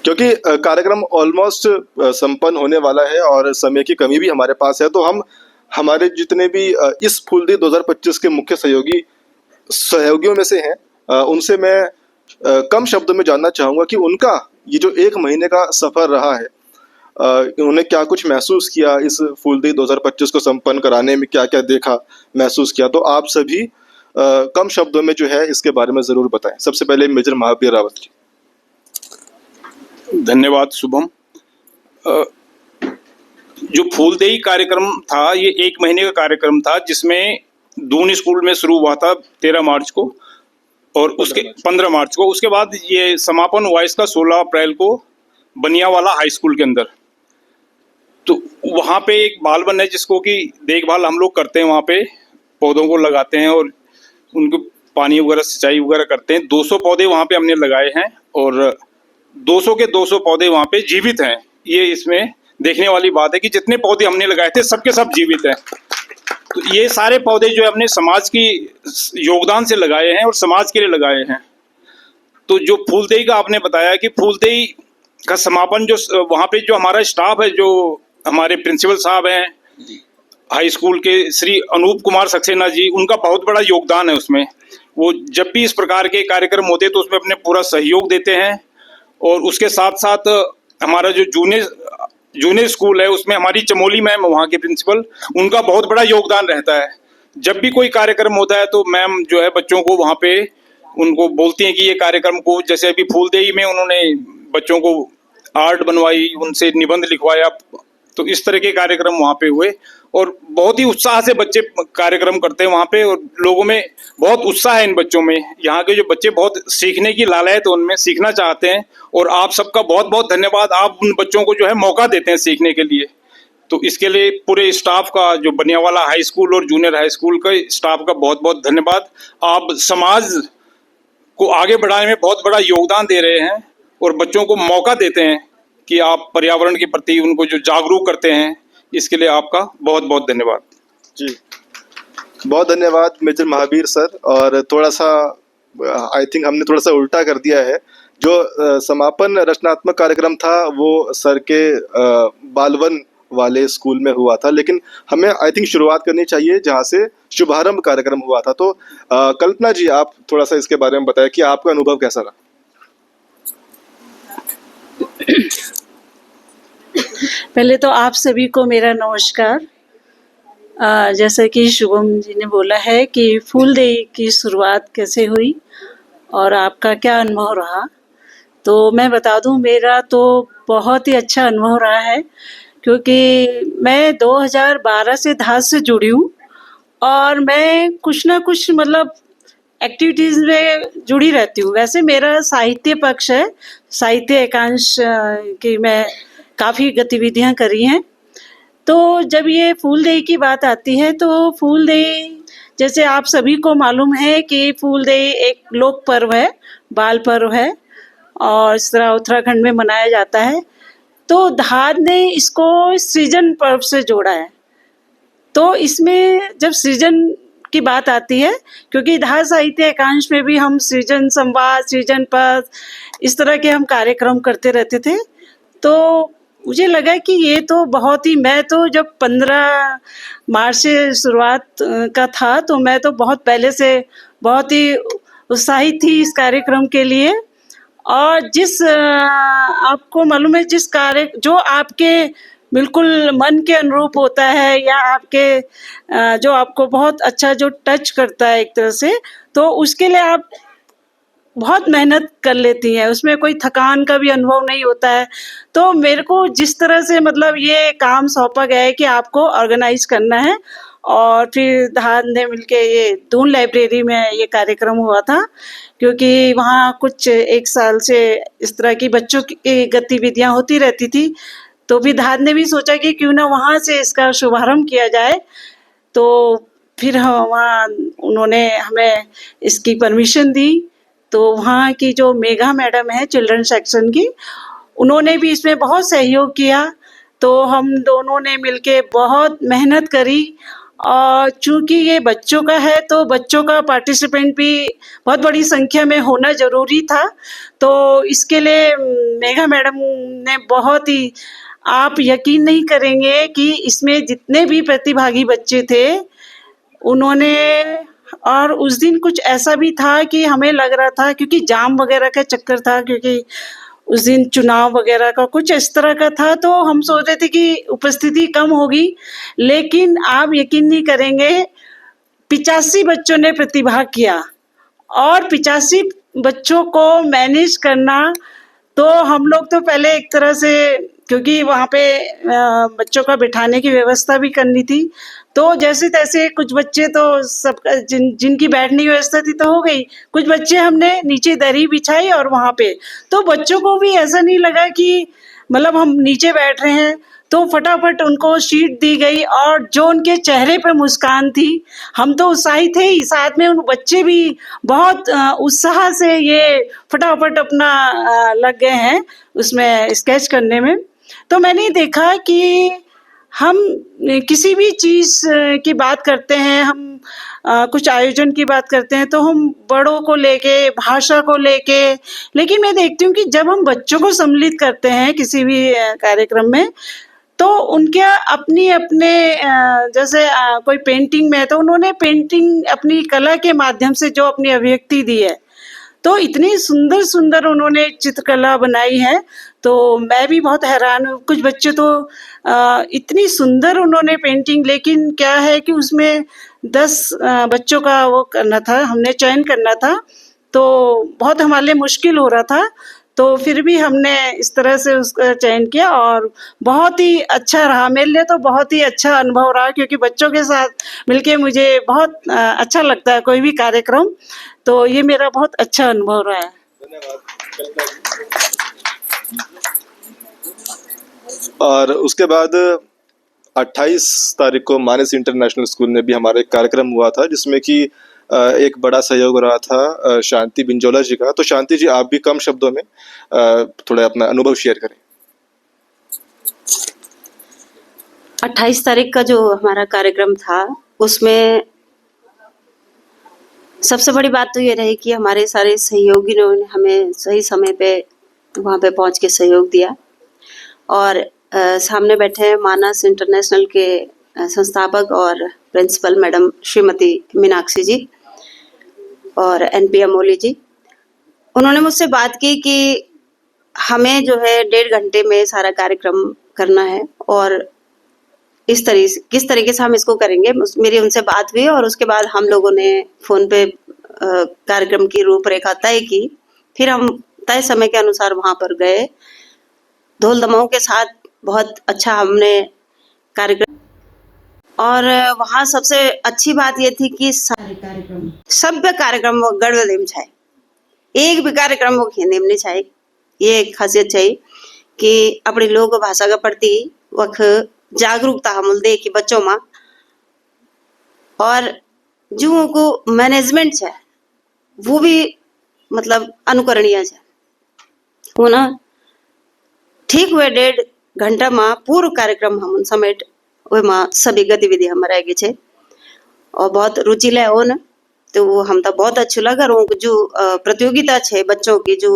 क्योंकि कार्यक्रम ऑलमोस्ट संपन्न होने वाला है और समय की कमी भी हमारे पास है, तो हम हमारे जितने भी इस फूलदेई 2025 के मुख्य सहयोगियों में से हैं, उनसे मैं कम शब्दों में जानना चाहूँगा कि उनका ये जो 1 महीने का सफ़र रहा है, उन्होंने क्या कुछ महसूस किया, इस फूलदेई 2025 को संपन्न कराने में क्या क्या देखा, महसूस किया। तो आप सभी कम शब्दों में जो है इसके बारे में ज़रूर बताएं। सबसे पहले मेजर महावीर रावत जी। धन्यवाद शुभम। जो फूलदेई कार्यक्रम था, ये 1 महीने का कार्यक्रम था, जिसमें दून स्कूल में शुरू हुआ था 13 मार्च को और उसके 15 मार्च को। उसके बाद ये समापन हुआ इसका 16 अप्रैल को बनियावाला हाई स्कूल के अंदर। तो वहाँ पे एक बालवन है जिसको कि देखभाल हम लोग करते हैं, वहाँ पे पौधों को लगाते हैं और उनको पानी वगैरह सिंचाई वगैरह करते हैं। 200 पौधे वहाँ पे हमने लगाए हैं और 200 के 200 पौधे वहाँ पे जीवित हैं। ये इसमें देखने वाली बात है कि जितने पौधे हमने लगाए थे सबके सब जीवित हैं। तो ये सारे पौधे जो हमने समाज की योगदान से लगाए हैं और समाज के लिए लगाए हैं। तो जो फूलदेई का आपने बताया कि फूलदेई का समापन जो वहाँ पे जो हमारा स्टाफ है, जो हमारे प्रिंसिपल साहब हैं हाई स्कूल के श्री अनूप कुमार सक्सेना जी, उनका बहुत बड़ा योगदान है उसमें। वो जब भी इस प्रकार के कार्यक्रम होते तो उसमें अपने पूरा सहयोग देते हैं। और उसके साथ साथ हमारा जो जूनियर स्कूल है उसमें हमारी चमोली मैम, वहाँ के प्रिंसिपल, उनका बहुत बड़ा योगदान रहता है। जब भी कोई कार्यक्रम होता है तो मैम जो है बच्चों को वहाँ पे उनको बोलती हैं कि ये कार्यक्रम को, जैसे अभी फूलदेई में उन्होंने बच्चों को आर्ट बनवाई, उनसे निबंध लिखवाया। तो इस तरह के कार्यक्रम वहाँ पे हुए और बहुत ही उत्साह से बच्चे कार्यक्रम करते हैं वहाँ पे, और लोगों में बहुत उत्साह है इन बच्चों में। यहाँ के जो बच्चे बहुत सीखने की लालयत तो उनमें सीखना चाहते हैं, और आप सबका बहुत बहुत धन्यवाद। आप उन बच्चों को जो है मौका देते हैं सीखने के लिए। तो इसके लिए पूरे स्टाफ का, जो बनियावाला हाई स्कूल और जूनियर हाई स्कूल का स्टाफ का बहुत बहुत धन्यवाद। आप समाज को आगे बढ़ाने में बहुत बड़ा योगदान दे रहे हैं और बच्चों को मौका देते हैं कि आप पर्यावरण के प्रति उनको जो जागरूक करते हैं, इसके लिए आपका बहुत बहुत धन्यवाद। जी, बहुत धन्यवाद मेजर महावीर सर। और थोड़ा सा आई थिंक हमने थोड़ा सा उल्टा कर दिया है। जो समापन रचनात्मक कार्यक्रम था वो सर के बालवन वाले स्कूल में हुआ था, लेकिन हमें आई थिंक शुरुआत करनी चाहिए जहाँ से शुभारंभ कार्यक्रम हुआ था। तो कल्पना जी, आप थोड़ा सा इसके बारे में बताएं कि आपका अनुभव कैसा रहा। पहले तो आप सभी को मेरा नमस्कार। जैसा कि शुभम जी ने बोला है कि फूलदेई की शुरुआत कैसे हुई और आपका क्या अनुभव रहा, तो मैं बता दूं, मेरा तो बहुत ही अच्छा अनुभव रहा है, क्योंकि मैं 2012 से धास से जुड़ी हूँ और मैं कुछ ना कुछ मतलब एक्टिविटीज़ में जुड़ी रहती हूँ। वैसे मेरा साहित्य पक्ष है, साहित्य एकांश की मैं काफ़ी गतिविधियाँ करी हैं। तो जब ये फूलदेई की बात आती है तो फूलदेई, जैसे आप सभी को मालूम है कि फूलदेई एक लोक पर्व है, बाल पर्व है और इस तरह उत्तराखंड में मनाया जाता है। तो धार ने इसको सृजन पर्व से जोड़ा है। तो इसमें जब सृजन की बात आती है, क्योंकि धार साहित्य एकांश में भी हम सृजन संवाद, सृजन पथ, इस तरह के हम कार्यक्रम करते रहते थे। तो मुझे लगा कि ये तो बहुत ही, मैं तो जब 15 मार्च से शुरुआत का था, तो मैं तो बहुत पहले से बहुत ही उत्साहित थी इस कार्यक्रम के लिए। और जिस आपको मालूम है, जिस कार्य जो आपके बिल्कुल मन के अनुरूप होता है या आपके जो आपको बहुत अच्छा जो टच करता है एक तरह से, तो उसके लिए आप बहुत मेहनत कर लेती हैं, उसमें कोई थकान का भी अनुभव नहीं होता है। तो मेरे को जिस तरह से मतलब ये काम सौंपा गया है कि आपको ऑर्गेनाइज करना है, और फिर धार ने मिलके ये दून लाइब्रेरी में ये कार्यक्रम हुआ था, क्योंकि वहाँ कुछ 1 साल से इस तरह की बच्चों की गतिविधियाँ होती रहती थी। तो फिर धार ने भी सोचा कि क्यों ना वहाँ से इसका शुभारंभ किया जाए। तो फिर वहाँ उन्होंने हमें इसकी परमिशन दी। तो वहाँ की जो मेघा मैडम है चिल्ड्रन सेक्शन की, उन्होंने भी इसमें बहुत सहयोग किया। तो हम दोनों ने मिलके बहुत मेहनत करी, और चूँकि ये बच्चों का है तो बच्चों का पार्टिसिपेंट भी बहुत बड़ी संख्या में होना ज़रूरी था। तो इसके लिए मेघा मैडम ने बहुत ही, आप यकीन नहीं करेंगे कि इसमें जितने भी प्रतिभागी बच्चे थे उन्होंने, और उस दिन कुछ ऐसा भी था कि हमें लग रहा था, क्योंकि जाम वगैरह का चक्कर था, क्योंकि उस दिन चुनाव वगैरह का कुछ इस तरह का था, तो हम सोच रहे थे कि उपस्थिति कम होगी। लेकिन आप यकीन नहीं करेंगे, 85 बच्चों ने प्रतिभाग किया, और 85 बच्चों को मैनेज करना, तो हम लोग तो पहले एक तरह से, क्योंकि वहाँ पे बच्चों का बिठाने की व्यवस्था भी करनी थी, तो जैसे तैसे कुछ बच्चे तो सब जिनकी बैठने की व्यवस्था थी तो हो गई, कुछ बच्चे हमने नीचे दरी बिछाई और वहाँ पे, तो बच्चों को भी ऐसा नहीं लगा कि मतलब हम नीचे बैठ रहे हैं, तो फटाफट उनको शीट दी गई, और जो उनके चेहरे पे मुस्कान थी, हम तो उत्साहित थे ही, साथ में उन बच्चे भी बहुत उत्साह से ये फटाफट अपना लग गए हैं उसमें स्केच करने में। तो मैंने देखा कि हम किसी भी चीज़ की बात करते हैं, हम कुछ आयोजन की बात करते हैं, तो हम बड़ों को लेके, भाषा को लेके, लेकिन मैं देखती हूँ कि जब हम बच्चों को सम्मिलित करते हैं किसी भी कार्यक्रम में, तो उनके अपनी अपने जैसे कोई पेंटिंग में है, तो उन्होंने पेंटिंग अपनी कला के माध्यम से जो अपनी अभिव्यक्ति दी है, तो इतनी सुंदर सुंदर उन्होंने चित्रकला बनाई है। तो मैं भी बहुत हैरान हूँ, कुछ बच्चे तो इतनी सुंदर उन्होंने पेंटिंग, लेकिन क्या है कि उसमें 10 बच्चों का वो करना था, हमने चयन करना था, तो बहुत हमारे लिए मुश्किल हो रहा था। तो फिर भी हमने इस तरह से उसका चयन किया और बहुत ही अच्छा रहा मेरे लिए। तो बहुत ही अच्छा अनुभव रहा, क्योंकि बच्चों के साथ मिलके मुझे बहुत अच्छा लगता है कोई भी कार्यक्रम। तो ये मेरा बहुत अच्छा अनुभव रहा है। और उसके बाद 28 तारीख को मानस इंटरनेशनल स्कूल में भी हमारा एक कार्यक्रम हुआ था, जिसमें कि एक बड़ा सहयोग रहा था शांति बिंजोला जी का। तो शांति जी, आप भी कम शब्दों में थोड़ा अपना अनुभव शेयर करें। 28 तारीख का जो हमारा कार्यक्रम था, उसमें सबसे बड़ी बात तो ये रही कि हमारे सारे सहयोगियों ने हमें सही समय पे वहाँ पे पहुँच के सहयोग दिया। और सामने बैठे हैं मानस इंटरनेशनल के संस्थापक और प्रिंसिपल मैडम श्रीमती मीनाक्षी जी और एनपी अमोली जी। उन्होंने मुझसे बात की कि हमें जो है 1.5 घंटे में सारा कार्यक्रम करना है और किस तरीके से हम इसको करेंगे। मेरी उनसे बात हुई और उसके बाद हम लोगों ने फोन पे कार्यक्रम की रूपरेखा तय की। फिर हम तय समय के अनुसार वहां पर गए, ढोल दमाओं के साथ बहुत अच्छा हमने कार्यक्रम। और वहाँ सबसे अच्छी बात ये थी कि सब कार्यक्रम वो गड़बड़ छाए, एक भी कार्यक्रम वो हिंदी में नहीं छाए। ये एक खासियत चाहिए कि अपनी लोक भाषा के प्रति वह जागरूकता हम दे कि बच्चों में, और जो को मैनेजमेंट है वो भी मतलब अनुकरणीय है। वो ना ठीक हुए 1.5 घंटा में पूरा कार्यक्रम हम समेट में सभी गतिविधि हम रह गए छे और बहुत रुचिले हो न। तो वो हम तो बहुत अच्छी लगा। और जो प्रतियोगिता छे बच्चों की जो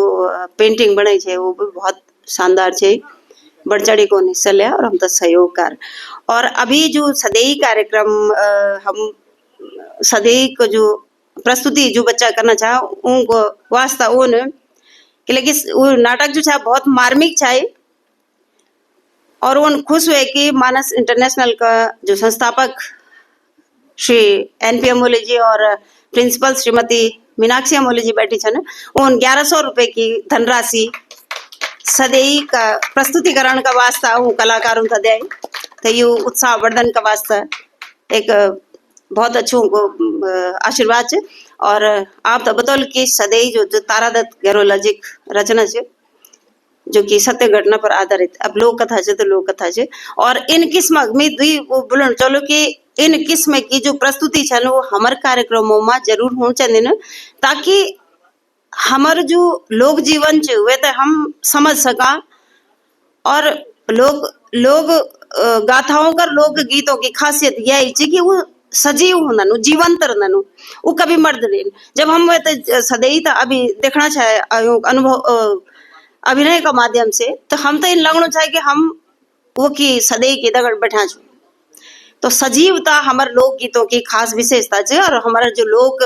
पेंटिंग बनाई छे वो भी बहुत शानदार छे। बढ़ चढ़ी को हिस्सा लिया और हम तो सहयोगकार। और अभी जो सदैई कार्यक्रम हम सदैई को जो प्रस्तुति जो बच्चा करना चाह उनको वास्ता वो न कि लेकिन वो नाटक जो छा बहुत मार्मिक छाए। और वो खुश हुए कि मानस इंटरनेशनल का जो संस्थापक श्री एनपी अमोली जी और प्रिंसिपल श्रीमती मीनाक्षी अमोली जी बैठी छन, उन 1100 रुपए की धनराशि सदैई का प्रस्तुतिकरण का वास्ता वो कलाकारों का दे। तो ये उत्साह वर्धन का वास्ता एक बहुत अच्छो आशीर्वाद है। और आप तो बतौल कि सदैई जो तारादत्त गैरोलॉजिक रचना है जो कि सत्य घटना पर आधारित। अब लोक कथा है तो लोक कथा है। और इन किस्म में दुई वो बोलन चलो कि इन किस्म की जो प्रस्तुति छन वो हमारे कार्यक्रमों में जरूर होना चाहिए न, ताकि हमारे जो लोक जीवन है वे तो हम समझ सका। और लोग गाथाओं का लोक गीतों की खासियत यही है कि वो सजीव होना जीवंत रहना, वो कभी मर्द नहीं। जब हम वे तो सदैई तो अभी देखना चाहे अनुभव अभिनय का माध्यम से, तो हम तो इन लगना चाहे कि हम वो की सदैई की दगड़ बैठा छो। तो सजीवता हमारे लोक गीतों की खास विशेषता है। और हमारा जो लोक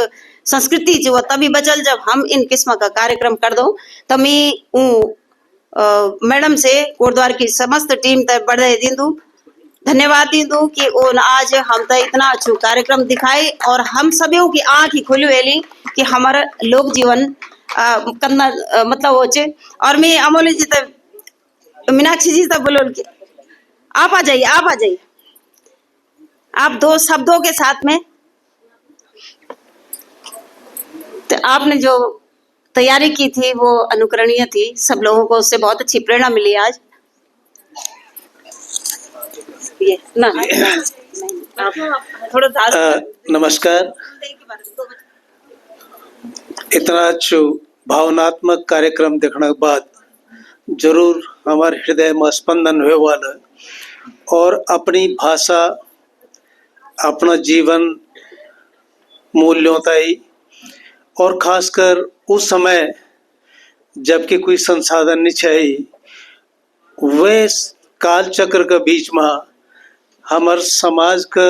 संस्कृति जो वो तभी बचल जब हम इन किस्म का कार्यक्रम कर दो। तो मैं मैडम से गुरुद्वार की समस्त टीम तक बढ़ाई दी दूं, धन्यवाद दी दूं कि उन आज हम तक इतना अच्छा कार्यक्रम दिखाए और हम सभी की आँख ही खुली वेली कि हमारा लोक जीवन करना मतलब वो चे। और मैं अमोली जी तक मीनाक्षी जी तक बोलो कि आप आ जाइए, आप आ जाइए, आप 2 शब्दों के साथ में। तो आपने जो तैयारी की थी वो अनुकरणीय थी, सब लोगों को उससे बहुत अच्छी प्रेरणा मिली आज। ये ना थोड़ा नमस्कार। इतना अच्छा भावनात्मक कार्यक्रम देखने के बाद जरूर हमारे हृदय में स्पंदन हुए वाला। और अपनी भाषा अपना जीवन मूल्यों तय, और खासकर उस समय जबकि कोई संसाधन नहीं चाहिए, वे काल चक्र के बीच में हमारे समाज का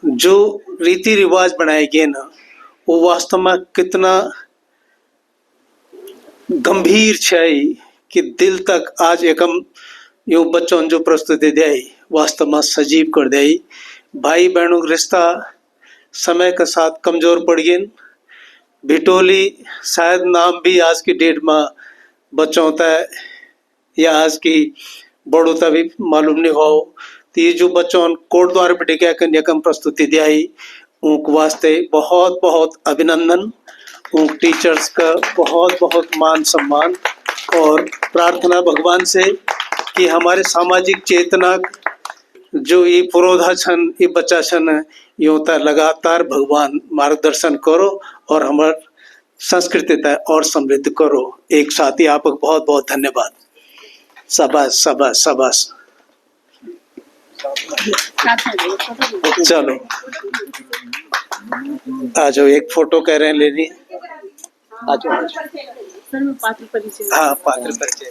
जो रीति रिवाज बनाए गए ना वो वास्तव में कितना गंभीर है कि दिल तक आज एकम यो बच्चों जो प्रस्तुति दे वास्तव में सजीव कर दे। भाई बहनों का रिश्ता समय के साथ कमजोर पड़ गए भिटोली शायद नाम भी आज की डेट में बच्चों होता है या आज की बड़ों तक भी मालूम नहीं हो। तो ये जो बच्चों कोट द्वार पर टिका कन्याकम प्रस्तुति दियाई उनके वास्ते बहुत बहुत अभिनंदन। उन टीचर्स का बहुत बहुत मान सम्मान और प्रार्थना भगवान से कि हमारे सामाजिक चेतना जो ये पुरोधा छन ये बच्चा छन यूं तक लगातार भगवान मार्गदर्शन करो और हमारे संस्कृति तक और समृद्ध करो। एक साथी आपको बहुत बहुत धन्यवाद। शाबाश शाबाश शाबाश। चलो आ जाओ, एक फोटो कह रहे हैं लेनी। आ जाओ सर मैं पात्र परिचय। हाँ पात्र परिचय।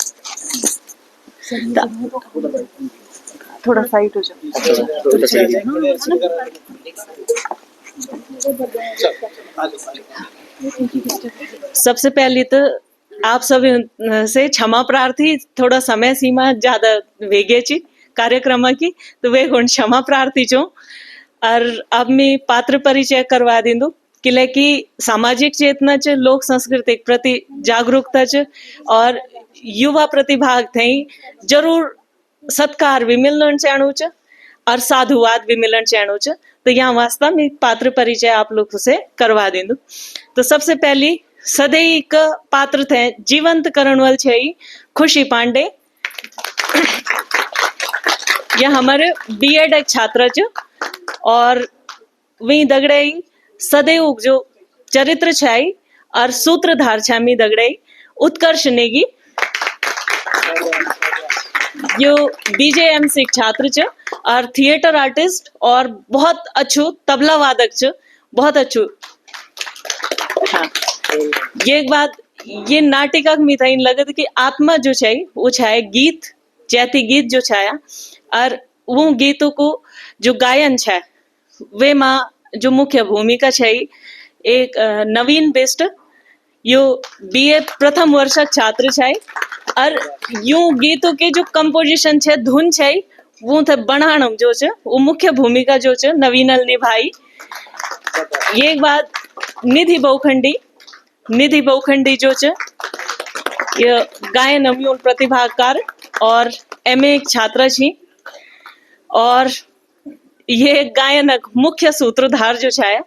थोड़ा साइड हो जाओ। सबसे पहले तो आप सब से क्षमा प्रार्थी, थोड़ा समय सीमा ज्यादा वेगे ची कार्यक्रम की, तो वे गुण क्षमा प्रार्थी चो। और अब मैं पात्र परिचय करवा दूँ कि सामाजिक चेतना च, लोक संस्कृति प्रति जागरूकता च और युवा प्रतिभाग थई जरूर सत्कार भी मिलना चाहूँ च और साधुवाद भी मिलना चाहूँ च। तो यहाँ वास्तव में पात्र परिचय आप लोग से करवा दूँ। तो सबसे पहली सदैव का पात्र थे जीवंत करण वाल छे खुशी पांडे। यह हमारे बीएड एक छात्र च और वही दगड़े सदैव जो चरित्र छाई और सूत्रधार छामी दगड़े उत्कर्ष नेगी। यो बीजेएमसी छात्र च और थिएटर आर्टिस्ट और बहुत अच्छू तबला वादक च, बहुत अच्छू। हाँ ये एक बात, ये नाटिका में था इन लगत कि आत्मा जो छे वो छाए गीत, जैती गीत जो छाया और वो गीतों को जो गायन छे वे माँ जो मुख्य भूमिका छे एक नवीन बेस्ट यो बीए प्रथम वर्षक छात्र छे और यूं गीतों के जो कंपोजिशन छे धुन छे वो थे बनाणम जो छे वो मुख्य भूमिका जो छे नवीनल निभाई। ये एक बात निधि बहुखंडी जो छे ये गायन अम्यून प्रतिभाकार और एमए एक छात्र छी और ये गायनक मुख्य सूत्रधार जो छाया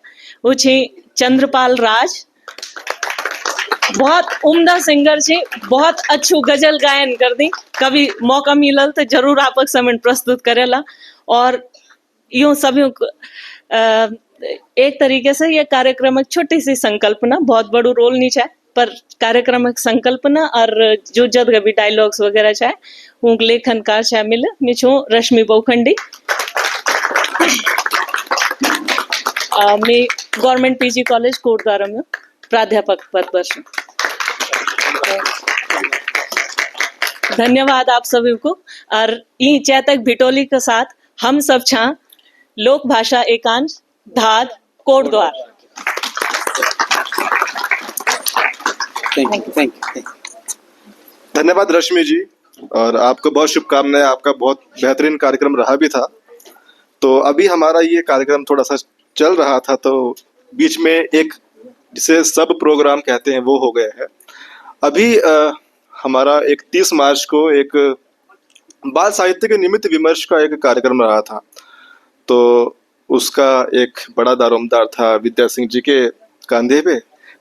वो छे चंद्रपाल राज। बहुत उम्दा सिंगर छे, बहुत अच्छू गजल गायन कर दी। कभी मौका मिलल तो जरूर आपक समय प्रस्तुत करेला। और यूं सभी एक तरीके से ये कार्यक्रम एक छोटी सी संकल्पना, बहुत बड़ू रोल नहीं चाहे पर कार्यक्रम एक संकल्पना और जो जद भी डायलॉग्स वगैरह चाहे वो लेखनकार चाहे मिले। मैं छू रश्मि बहुखंडी। मैं गवर्नमेंट पीजी कॉलेज कोटद्वारा में प्राध्यापक पद पर हूँ। धन्यवाद आप सभी को। और ई चैतक भिटोली के साथ हम सब छा लोक भाषा एकांश धाद कोटद्वार। धन्यवाद रश्मि जी और आपको बहुत शुभकामनाएं। आपका बहुत बेहतरीन कार्यक्रम रहा भी था। तो अभी हमारा ये कार्यक्रम थोड़ा सा चल रहा था तो बीच में एक जिसे सब प्रोग्राम कहते हैं वो हो गए हैं। अभी हमारा एक 30 मार्च को एक बाल साहित्य के निमित्त विमर्श का एक कार्यक्रम रहा था। तो उसका एक बड़ा दारोमदार था विद्या सिंह जी के कंधे पे।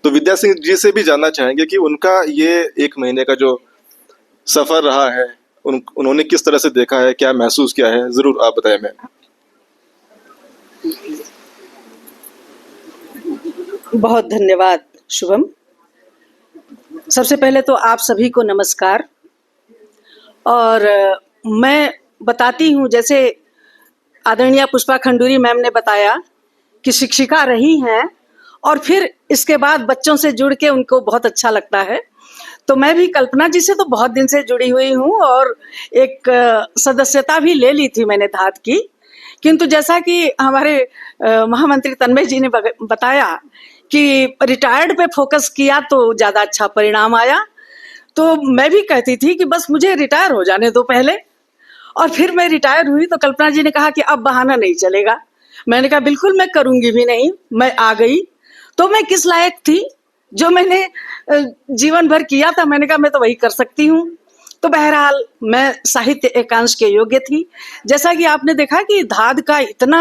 तो विद्या सिंह जी से भी जानना चाहेंगे कि उनका ये एक महीने का जो सफर रहा है उन्होंने किस तरह से देखा है, क्या महसूस किया है, जरूर आप बताएं। मैं बहुत धन्यवाद शुभम। सबसे पहले तो आप सभी को नमस्कार। और मैं बताती हूँ जैसे आदरणीय पुष्पा खंडूरी मैम ने बताया कि शिक्षिका रही हैं और फिर इसके बाद बच्चों से जुड़ के उनको बहुत अच्छा लगता है। तो मैं भी कल्पना जी से तो बहुत दिन से जुड़ी हुई हूँ और एक सदस्यता भी ले ली थी मैंने धात की। किंतु जैसा कि हमारे महामंत्री तन्मय जी ने बताया कि रिटायर्ड पे फोकस किया तो ज़्यादा अच्छा परिणाम आया। तो मैं भी कहती थी कि बस मुझे रिटायर हो जाने दो पहले। और फिर मैं रिटायर हुई तो कल्पना जी ने कहा कि अब बहाना नहीं चलेगा। मैंने कहा बिल्कुल मैं करूँगी भी नहीं। मैं आ गई तो मैं किस लायक थी जो मैंने जीवन भर किया था, मैंने कहा मैं तो वही कर सकती हूँ। तो बहरहाल मैं साहित्य एकांश के योग्य थी। जैसा कि आपने देखा कि धाद का इतना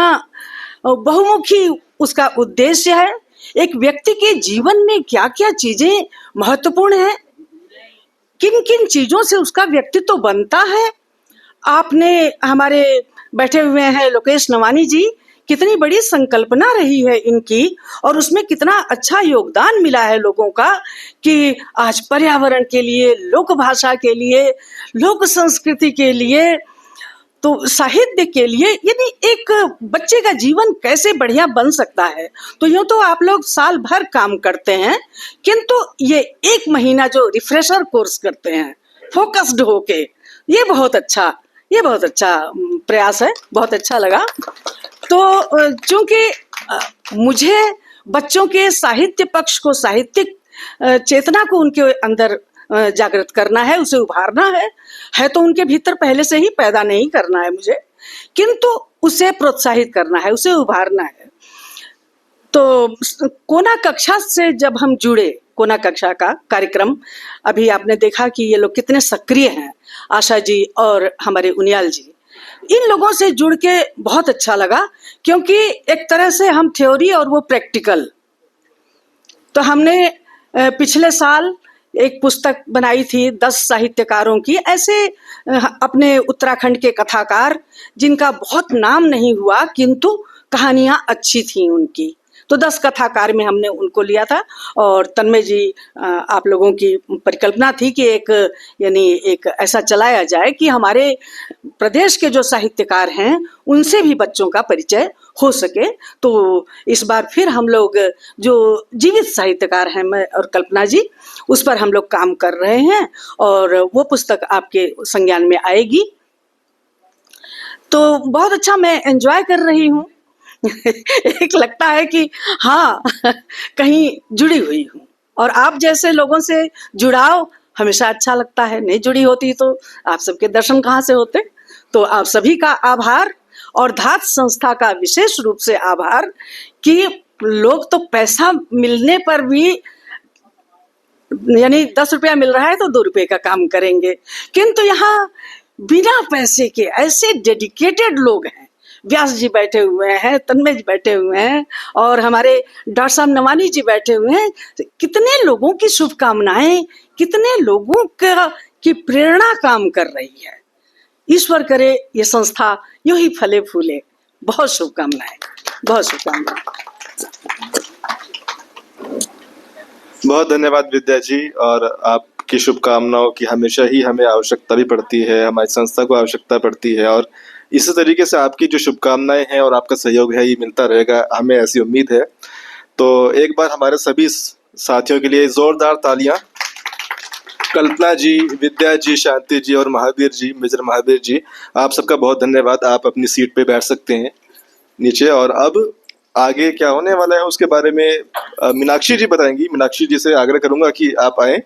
बहुमुखी उसका उद्देश्य है, एक व्यक्ति के जीवन में क्या क्या चीजें महत्वपूर्ण है, किन किन चीजों से उसका व्यक्तित्व बनता है। आपने हमारे बैठे हुए हैं लोकेश नवानी जी, कितनी बड़ी संकल्पना रही है इनकी और उसमें कितना अच्छा योगदान मिला है लोगों का कि आज पर्यावरण के लिए, लोक भाषा के लिए, लोक संस्कृति के लिए, तो साहित्य के लिए, यानी एक बच्चे का जीवन कैसे बढ़िया बन सकता है। तो यूँ तो आप लोग साल भर काम करते हैं, किंतु ये 1 महीना जो रिफ्रेशर कोर्स करते हैं फोकस्ड होके, ये बहुत अच्छा प्रयास है, बहुत अच्छा लगा। तो चूंकि मुझे बच्चों के साहित्य पक्ष को, साहित्यिक चेतना को उनके अंदर जागृत करना है, उसे उभारना है तो उनके भीतर पहले से ही पैदा नहीं करना है मुझे, किंतु उसे प्रोत्साहित करना है, उसे उभारना है। तो कोना कक्षा से जब हम जुड़े, कोना कक्षा का कार्यक्रम, अभी आपने देखा कि ये लोग कितने सक्रिय हैं, आशा जी और हमारे उनियाल जी, इन लोगों से जुड़ के बहुत अच्छा लगा, क्योंकि एक तरह से हम थ्योरी और वो प्रैक्टिकल। तो हमने पिछले साल एक पुस्तक बनाई थी 10 साहित्यकारों की, ऐसे अपने उत्तराखंड के कथाकार जिनका बहुत नाम नहीं हुआ किंतु कहानियां अच्छी थी उनकी। तो 10 कथाकार में हमने उनको लिया था और तन्मय जी आप लोगों की परिकल्पना थी कि एक ऐसा चलाया जाए कि हमारे प्रदेश के जो साहित्यकार हैं उनसे भी बच्चों का परिचय हो सके। तो इस बार फिर हम लोग जो जीवित साहित्यकार हैं, मैं और कल्पना जी, उस पर हम लोग काम कर रहे हैं और वो पुस्तक आपके संज्ञान में आएगी। तो बहुत अच्छा मैं एंजॉय कर रही हूँ। एक लगता है कि हाँ कहीं जुड़ी हुई हूँ, और आप जैसे लोगों से जुड़ाव हमेशा अच्छा लगता है। नहीं जुड़ी होती तो आप सबके दर्शन कहाँ से होते। तो आप सभी का आभार और धात संस्था का विशेष रूप से आभार कि लोग तो पैसा मिलने पर भी, यानी 10 रुपया मिल रहा है तो 2 रुपये का काम करेंगे, किंतु यहाँ बिना पैसे के ऐसे डेडिकेटेड लोग हैं। व्यास जी बैठे हुए हैं, तन्मय जी बैठे हुए हैं और हमारे डॉक्टर साहब नवानी जी बैठे हुए हैं। कितने लोगों की शुभकामनाएं, कितने लोगों की प्रेरणा काम कर रही है। ईश्वर करे ये संस्था यूं ही फले फूले। बहुत शुभकामनाएं, बहुत शुभकामनाएं। बहुत धन्यवाद विद्या जी, और आपकी शुभकामनाओं की हमेशा ही हमें आवश्यकता भी पड़ती है, हमारी संस्था को आवश्यकता पड़ती है, और इसी तरीके से आपकी जो शुभकामनाएं हैं और आपका सहयोग है ये मिलता रहेगा, हमें ऐसी उम्मीद है। तो एक बार हमारे सभी साथियों के लिए जोरदार तालियां। कल्पना जी, विद्या जी, शांति जी और महावीर जी, मेजर महावीर जी, आप सबका बहुत धन्यवाद। आप अपनी सीट पे बैठ सकते हैं नीचे। और अब आगे क्या होने वाला है उसके बारे में मीनाक्षी जी बताएंगी। मीनाक्षी जी से आग्रह करूंगा कि आप आए।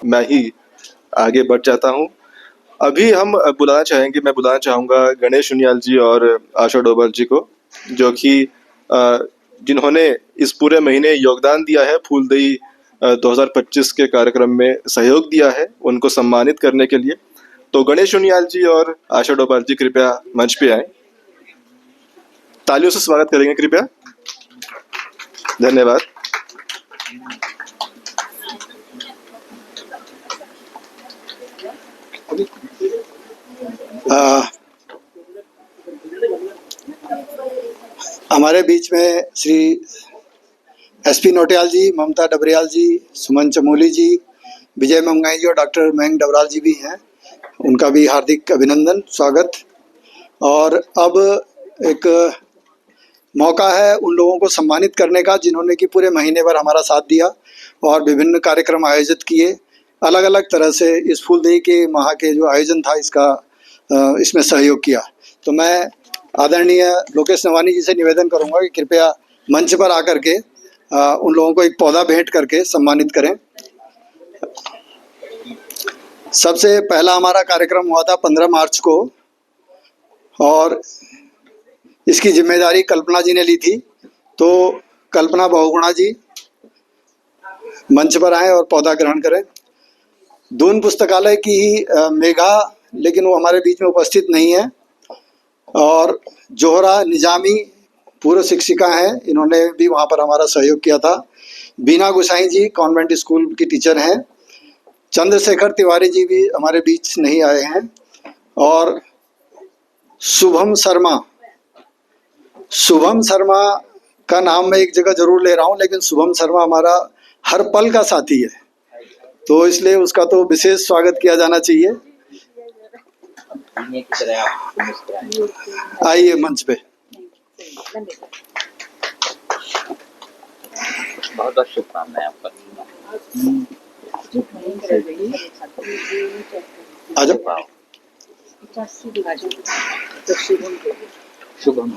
मैं ही आगे बढ़ जाता हूं। अभी हम मैं बुलाना चाहूंगा गणेश उनियाल जी और आशा डोभाल जी को, जो कि जिन्होंने इस पूरे महीने योगदान दिया है, फूलदेई 2025 के कार्यक्रम में सहयोग दिया है, उनको सम्मानित करने के लिए। तो गणेश उनियाल जी और आशा डोभाल जी कृपया मंच पे आए। तालियों से स्वागत करेंगे कृपया। धन्यवाद। हमारे बीच में श्री एसपी नोटियाल जी, ममता डबरियाल जी, सुमन चमोली जी, विजय मंगाई जी और डॉक्टर मयंक डबराल जी भी हैं, उनका भी हार्दिक अभिनंदन, स्वागत। और अब एक मौका है उन लोगों को सम्मानित करने का जिन्होंने कि पूरे महीने भर हमारा साथ दिया और विभिन्न कार्यक्रम आयोजित किए, अलग अलग तरह से इस फूलदेई के माह के जो आयोजन था इसमें सहयोग किया। तो मैं आदरणीय लोकेश नवानी जी से निवेदन करूंगा कि कृपया मंच पर आकर के उन लोगों को एक पौधा भेंट करके सम्मानित करें। सबसे पहला हमारा कार्यक्रम हुआ था 15 मार्च को, और इसकी जिम्मेदारी कल्पना जी ने ली थी। तो कल्पना बहुगुणा जी मंच पर आए और पौधा ग्रहण करें। दून पुस्तकालय की ही मेघा, लेकिन वो हमारे बीच में उपस्थित नहीं है। और जोहरा निजामी पूर्व शिक्षिका हैं, इन्होंने भी वहाँ पर हमारा सहयोग किया था। बीना गुसाई जी कॉन्वेंट स्कूल की टीचर हैं। चंद्रशेखर तिवारी जी भी हमारे बीच नहीं आए हैं। और शुभम शर्मा का नाम मैं एक जगह जरूर ले रहा हूँ, लेकिन शुभम शर्मा हमारा हर पल का साथी है, तो इसलिए उसका तो विशेष स्वागत किया जाना चाहिए। आइए मंच पे। बहुत बहुत शुभकामनाएं आपका। आ जाओ।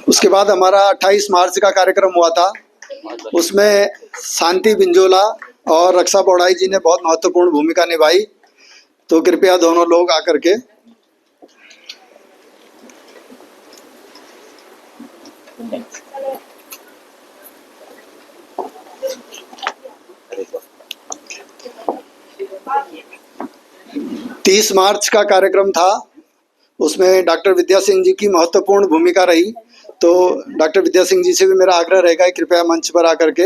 उसके बाद हमारा 28 मार्च का कार्यक्रम हुआ था, उसमें शांति बिंजोला और रक्षा पौड़ाई जी ने बहुत महत्वपूर्ण भूमिका निभाई। तो कृपया दोनों लोग आकर के। तीस मार्च का कार्यक्रम था, उसमें डॉक्टर विद्या सिंह जी की महत्वपूर्ण भूमिका रही। तो डॉक्टर विद्या सिंह जी से भी मेरा आग्रह रहेगा कि कृपया मंच पर आकर के।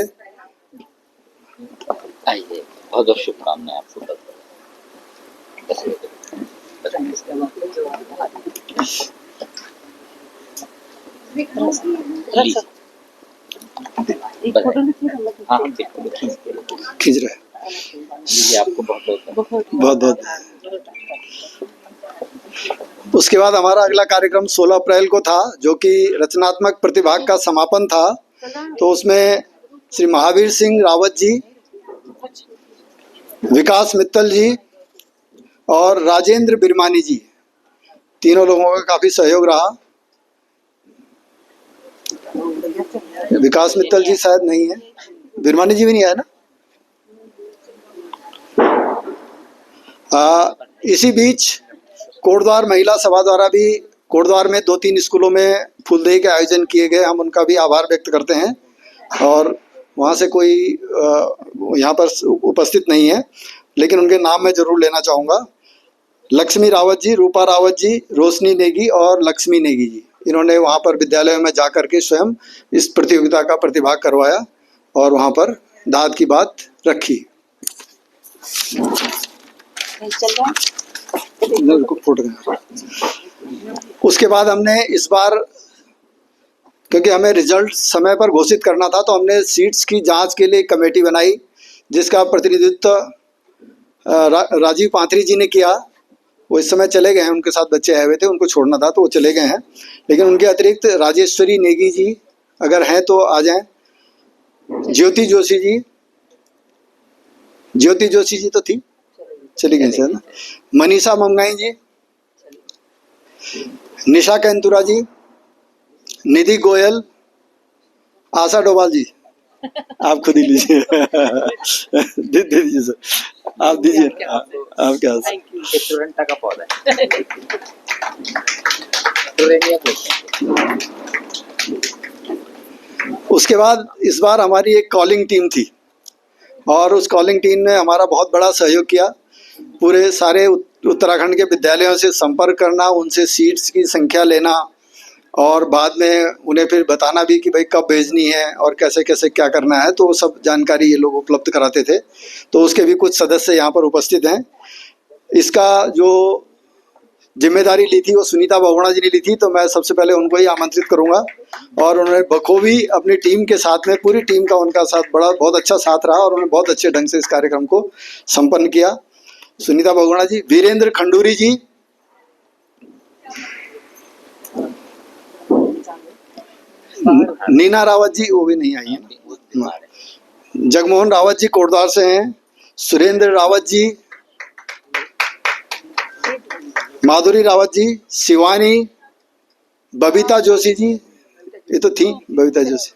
आइए, बहुत बहुत शुभकामनाएं आपको। हाँ, खींच रहे आपको बहुत बहुत। उसके बाद हमारा अगला कार्यक्रम 16 अप्रैल को था, जो कि रचनात्मक प्रतिभाग का समापन था। तो उसमें श्री महावीर सिंह रावत जी, विकास मित्तल जी और राजेंद्र बिरमानी जी, तीनों लोगों का काफी सहयोग रहा। विकास मित्तल जी शायद नहीं है, बिरमानी जी भी नहीं है ना। इसी बीच कोटद्वार महिला सभा द्वारा भी कोटद्वार में 2-3 स्कूलों में फूलदेई के आयोजन किए गए। हम उनका भी आभार व्यक्त करते हैं। और वहाँ से कोई यहाँ पर उपस्थित नहीं है, लेकिन उनके नाम मैं जरूर लेना चाहूँगा। लक्ष्मी रावत जी, रूपा रावत जी, रोशनी नेगी और लक्ष्मी नेगी जी, इन्होंने वहाँ पर विद्यालय में जा कर के स्वयं इस प्रतियोगिता का प्रतिभाग करवाया और वहाँ पर दाद की बात रखी। उसके बाद हमने इस बार, क्योंकि हमें रिजल्ट समय पर घोषित करना था, तो हमने सीट्स की जांच के लिए कमेटी बनाई, जिसका प्रतिनिधित्व राजीव पांथरी जी ने किया। वो इस समय चले गए हैं, उनके साथ बच्चे आए हुए थे, उनको छोड़ना था तो वो चले गए हैं। लेकिन उनके अतिरिक्त राजेश्वरी नेगी जी अगर हैं तो आ जाएं। ज्योति जोशी जी तो थी, चली गई सर ना। मनीषा मंगाई जी, निशा कैंतुरा जी, निधि गोयल, आशा डोभाल जी, आप खुद ही लीजिए। दीजिए सर, आप दीजिए। आप क्या स्टूडेंट का पौधा है। उसके बाद इस बार हमारी एक कॉलिंग टीम थी, और उस कॉलिंग टीम ने हमारा बहुत बड़ा सहयोग किया। पूरे सारे उत्तराखंड के विद्यालयों से संपर्क करना, उनसे सीट्स की संख्या लेना, और बाद में उन्हें फिर बताना भी कि भाई कब भेजनी है और कैसे कैसे क्या करना है। तो वो सब जानकारी ये लोग उपलब्ध कराते थे। तो उसके भी कुछ सदस्य यहाँ पर उपस्थित हैं। इसका जो जिम्मेदारी ली थी वो सुनीता बहुगुणा जी ने ली थी, तो मैं सबसे पहले उनको ही आमंत्रित करूँगा। और उन्होंने बखूबी अपनी टीम के साथ में, पूरी टीम का उनका साथ बहुत अच्छा साथ रहा, और उन्होंने बहुत अच्छे ढंग से इस कार्यक्रम को संपन्न किया। सुनीता बहुगुणा जी, वीरेंद्र खंडूरी जी, नीना रावत जी, वो भी नहीं आई है। जगमोहन रावत जी कोटद्वार से हैं। सुरेंद्र रावत जी, माधुरी रावत जी, शिवानी, बबीता जोशी जी, ये तो थी बबीता जोशी।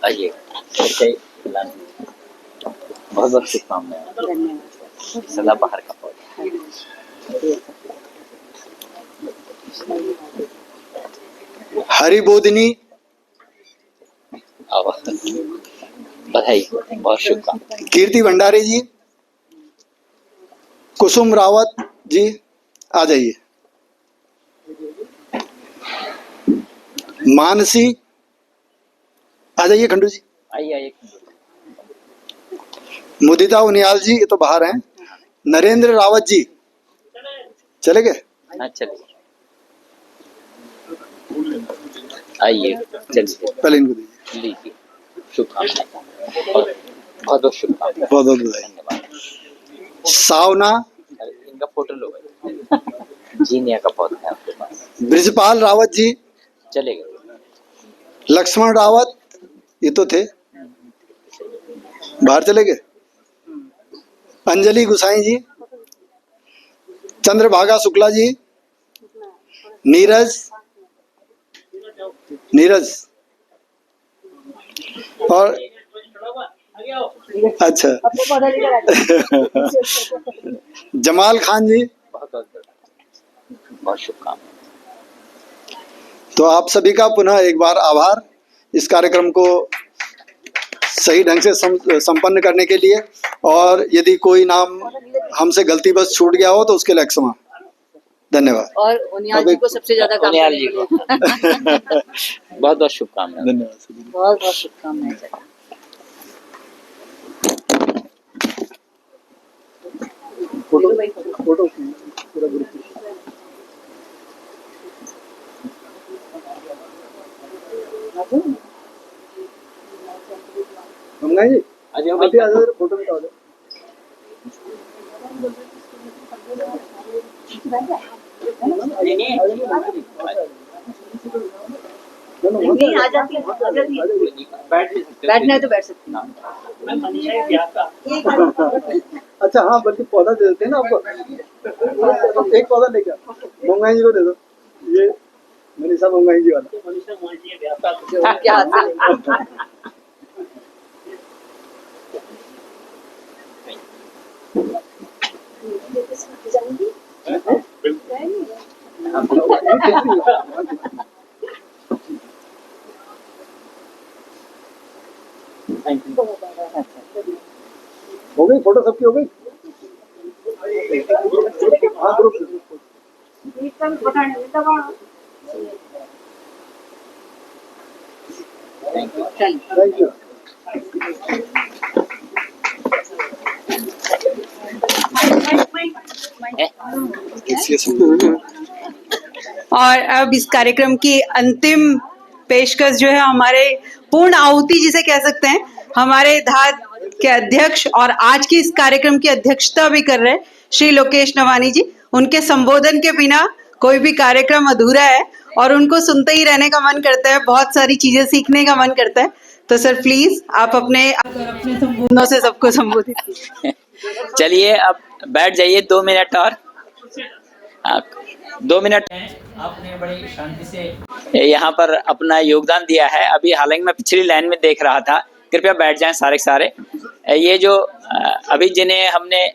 आइए बहुत बहुत शुभकामनाएं। सदाबहार का पौधा। हरिबोधिनी बधाई, बहुत शुभकामनाएं। कीर्ति भंडारी जी, कुसुम रावत जी आ जाइए। मानसी आ जाइए। खंडू जी आइए। मुदिता उनियाल जी, ये तो बाहर हैं। नरेंद्र रावत जी चले गए। हाँ चलिए, आइए चलिए, पहले इनको दीजिए। लीजिए। शुभकामनाएं, बहुत बहुत शुभकामनाएं। बहुत बहुत बधाई। धन्यवाद। सावना, इनका फोटो लो भाई। जीनिया का पौधा है आपके पास। ब्रिजपाल रावत जी, चले गए। लक्ष्मण रावत, ये तो थे, बाहर चले गए। अंजलि गुसाई जी, चंद्रभागा शुक्ला जी, नीरज और अच्छा जमाल खान जी, बहुत शुभकामनाएं। तो आप सभी का पुनः एक बार आभार इस कार्यक्रम को सही ढंग से संपन्न करने के लिए। और यदि कोई नाम हमसे गलतीवश छूट गया हो तो उसके लिए क्षमा। धन्यवाद। और उनियाल जी को सबसे ज्यादा काम उनियाल जी को बहुत बहुत शुभकामनाएं। धन्यवाद। बहुत बहुत शुभकामनाएं। फोटो पूरा ग्रुप। मंगाई जी अभी फोटो निकाल दो। नहीं आ जाती है, बैठना है तो बैठ सकते हैं। अच्छा हाँ, बल्कि पौधा दे देते हैं ना आपको। एक पौधा लेके मंगाई जी को दे दो। ये मनीषा मंगाई जी वाला। क्या हाथ हो गई फोटो सबकी हो गई। हाँ ग्रुप थैंक यू। और अब इस कार्यक्रम की अंतिम पेशकश जो है हमारे पूर्ण आहुति जिसे कह सकते हैं, हमारे धात के अध्यक्ष और आज की इस कार्यक्रम की अध्यक्षता भी कर रहे श्री लोकेश नवानी जी। उनके संबोधन के बिना कोई भी कार्यक्रम अधूरा है और उनको सुनते ही रहने का मन करता है, बहुत सारी चीजें सीखने का मन करता है। तो सर प्लीज आप अपने संबोधनों से सबको संबोधित कीजिए। चलिए अब बैठ जाइए 2 मिनट और। 2 मिनट आपने बड़ी शांति से यहाँ पर अपना योगदान दिया है। अभी हालांकि मैं पिछली लाइन में देख रहा था, कृपया बैठ जाएं सारे के सारे। ये जो अभी जिन्हें हमने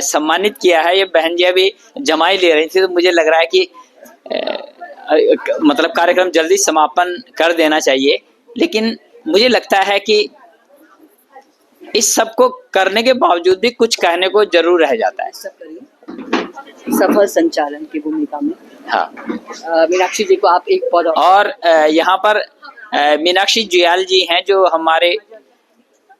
सम्मानित किया है, ये बहन जी अभी जमाई ले रही थी, तो मुझे लग रहा है कि मतलब कार्यक्रम जल्दी समापन कर देना चाहिए। लेकिन मुझे लगता है कि इस सब को करने के बावजूद भी कुछ कहने को जरूर रह जाता है। सफल संचालन की भूमिका में हाँ मीनाक्षी जी को आप एक पौधा। और यहाँ पर मीनाक्षी जुयाल जी हैं जो हमारे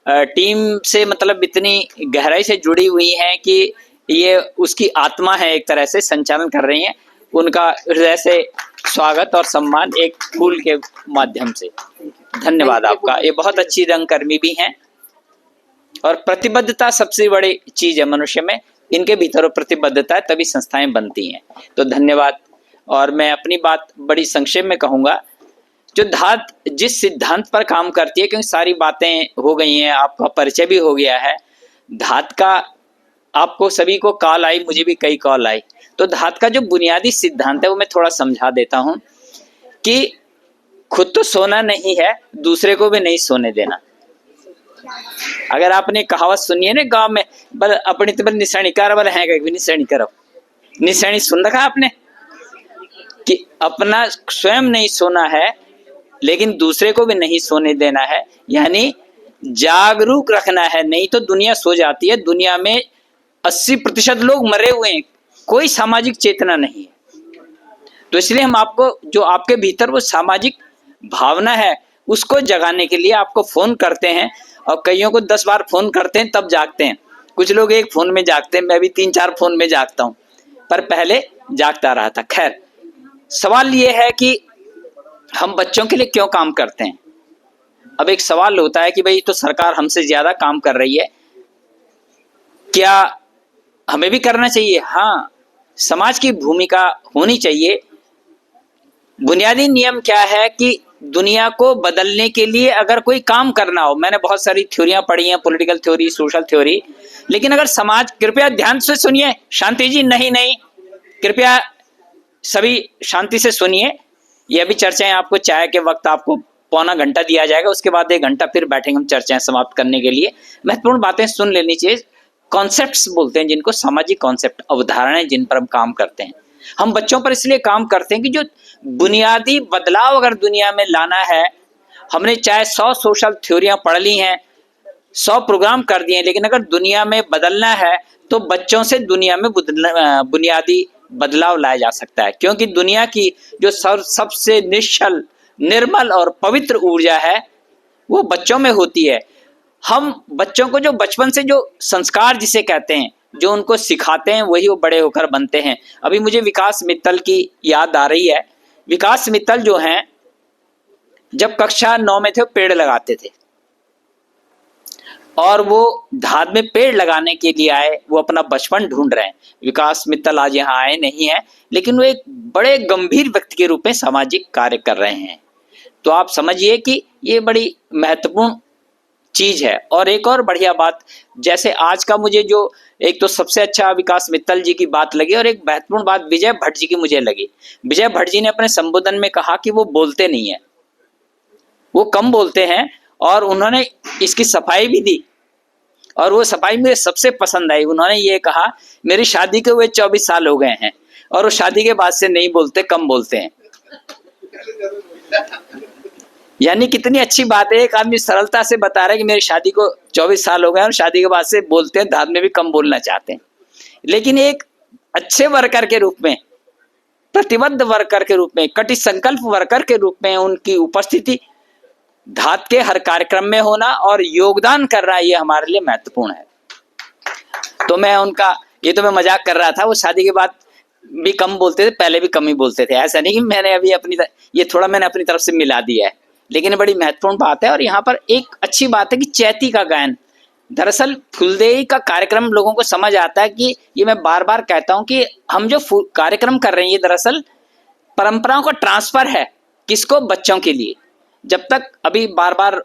टीम से मतलब इतनी गहराई से जुड़ी हुई हैं कि ये उसकी आत्मा है, एक तरह से संचालन कर रही हैं। उनका हृदय से स्वागत और सम्मान एक फूल के माध्यम से। धन्यवाद आपका। ये बहुत अच्छी रंगकर्मी भी हैं और प्रतिबद्धता सबसे बड़ी चीज है मनुष्य में। इनके भीतर प्रतिबद्धता है, तभी संस्थाएं बनती हैं। तो धन्यवाद। और मैं अपनी बात बड़ी संक्षेप में कहूंगा, जो धात जिस सिद्धांत पर काम करती है, क्योंकि सारी बातें हो गई हैं, आपका परिचय भी हो गया है। धात का आपको सभी को कॉल आई, मुझे भी कई कॉल आई। तो धात का जो बुनियादी सिद्धांत है वो मैं थोड़ा समझा देता हूं कि खुद तो सोना नहीं है, दूसरे को भी नहीं सोने देना। अगर आपने कहावत सुनी है ना गांव में, बल अपनी तो बल निशानी कर बल है भी निशानी करो, निशानी सुन रखा आपने कि अपना स्वयं नहीं सोना है लेकिन दूसरे को भी नहीं सोने देना है, यानी जागरूक रखना है, नहीं तो दुनिया सो जाती है। दुनिया में 80% लोग मरे हुए हैं, कोई सामाजिक चेतना नहीं है। तो इसलिए हम आपको, जो आपके भीतर वो सामाजिक भावना है उसको जगाने के लिए आपको फोन करते हैं, और कईयों को 10 बार फोन करते हैं तब जागते हैं। कुछ लोग एक फोन में जागते हैं, मैं भी 3-4 फोन में जागता हूं, पर पहले जागता रहा था। खैर, सवाल ये है कि हम बच्चों के लिए क्यों काम करते हैं। अब एक सवाल होता है कि भाई तो सरकार हमसे ज्यादा काम कर रही है, क्या हमें भी करना चाहिए? हाँ, समाज की भूमिका होनी चाहिए। बुनियादी नियम क्या है कि दुनिया को बदलने के लिए अगर कोई काम करना हो, मैंने बहुत सारी थ्योरियां पढ़ी हैं, पॉलिटिकल थ्योरी, सोशल थ्योरी, लेकिन अगर समाज, कृपया ध्यान से सुनिए, शांति जी, नहीं, कृपया सभी शांति से सुनिए। ये अभी चर्चाएं आपको चाय के वक्त आपको पौना घंटा दिया जाएगा, उसके बाद 1 घंटा फिर बैठेंगे हम चर्चाएं समाप्त करने के लिए। महत्वपूर्ण बातें सुन लेनी चाहिए। कॉन्सेप्ट्स बोलते हैं जिनको, सामाजिक कॉन्सेप्ट, अवधारणाएं जिन पर हम काम करते हैं। हम बच्चों पर इसलिए काम करते हैं कि जो बुनियादी बदलाव अगर दुनिया में लाना है, हमने चाहे 100 सोशल थ्योरियां पढ़ ली हैं, 100 प्रोग्राम कर दिए, लेकिन अगर दुनिया में बदलना है तो बच्चों से दुनिया में बुनियादी बदलाव लाया जा सकता है। क्योंकि दुनिया की जो सबसे निश्चल, निर्मल और पवित्र ऊर्जा है वो बच्चों में होती है। हम बच्चों को जो बचपन से जो संस्कार जिसे कहते हैं, जो उनको सिखाते हैं, वही वो बड़े होकर बनते हैं। अभी मुझे विकास मित्तल की याद आ रही है। विकास मित्तल जो हैं, जब कक्षा 9 में थे वो पेड़ लगाते थे, और वो धाद में पेड़ लगाने के लिए आए, वो अपना बचपन ढूंढ रहे हैं। विकास मित्तल आज यहाँ आए नहीं है, लेकिन वो एक बड़े गंभीर व्यक्ति के रूप में सामाजिक कार्य कर रहे हैं। तो आप समझिए कि ये बड़ी महत्वपूर्ण चीज है। और एक और बढ़िया बात, जैसे आज का मुझे जो एक तो सबसे अच्छा विकास मित्तल जी की बात लगी, और एक महत्वपूर्ण बात विजय भट्ट जी की मुझे लगी। विजय भट्ट जी ने अपने संबोधन में कहा कि वो बोलते नहीं है, वो कम बोलते हैं, और उन्होंने इसकी सफाई भी दी, और वो सफाई मुझे सबसे पसंद आई। उन्होंने ये कहा, मेरी शादी के हुए 24 साल हो गए हैं और वो शादी के बाद से नहीं बोलते, कम बोलते हैं। यानी कितनी अच्छी बात है, एक आदमी सरलता से बता रहा है कि मेरी शादी को 24 साल हो गए और शादी के बाद से बोलते हैं, धाद में भी कम बोलना चाहते हैं। लेकिन एक अच्छे वर्कर के रूप में, प्रतिबद्ध वर्कर के रूप में, कटी संकल्प वर्कर के रूप में उनकी उपस्थिति, धाद के हर कार्यक्रम में होना और योगदान करना, ये हमारे लिए महत्वपूर्ण है। तो मैं उनका, ये तो मैं मजाक कर रहा था, वो शादी के बाद भी कम बोलते थे, पहले भी कम ही बोलते थे। ऐसा नहीं कि मैंने अभी ये थोड़ा मैंने अपनी तरफ से मिला दिया है, लेकिन बड़ी महत्वपूर्ण बात है। और यहाँ पर एक अच्छी बात है कि चैती का गायन, दरअसल फूलदेई का कार्यक्रम लोगों को समझ आता है कि, ये मैं बार बार कहता हूँ कि हम जो कार्यक्रम कर रहे हैं, ये दरअसल परंपराओं का ट्रांसफर है। किसको? बच्चों के लिए। जब तक अभी बार बार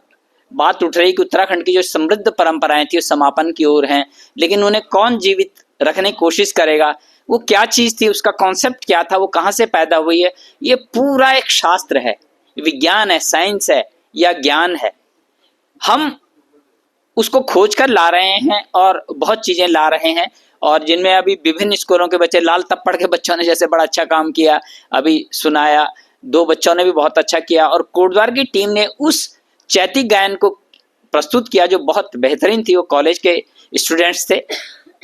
बात उठ रही कि उत्तराखंड की जो समृद्ध परंपराएं थी वो समापन की ओर हैं, लेकिन उन्हें कौन जीवित रखने की कोशिश करेगा, वो क्या चीज थी, उसका कॉन्सेप्ट क्या था, वो कहाँ से पैदा हुई है, ये पूरा एक शास्त्र है, विज्ञान है, साइंस है या ज्ञान है। हम उसको खोज कर ला रहे हैं और बहुत चीजें ला रहे हैं, और जिनमें अभी विभिन्न स्कूलों के बच्चे, लाल तप्पड़ के बच्चों ने जैसे बड़ा अच्छा काम किया, अभी सुनाया, 2 बच्चों ने भी बहुत अच्छा किया, और कोटद्वार की टीम ने उस चैती गायन को प्रस्तुत किया जो बहुत बेहतरीन थी। वो कॉलेज के स्टूडेंट्स थे,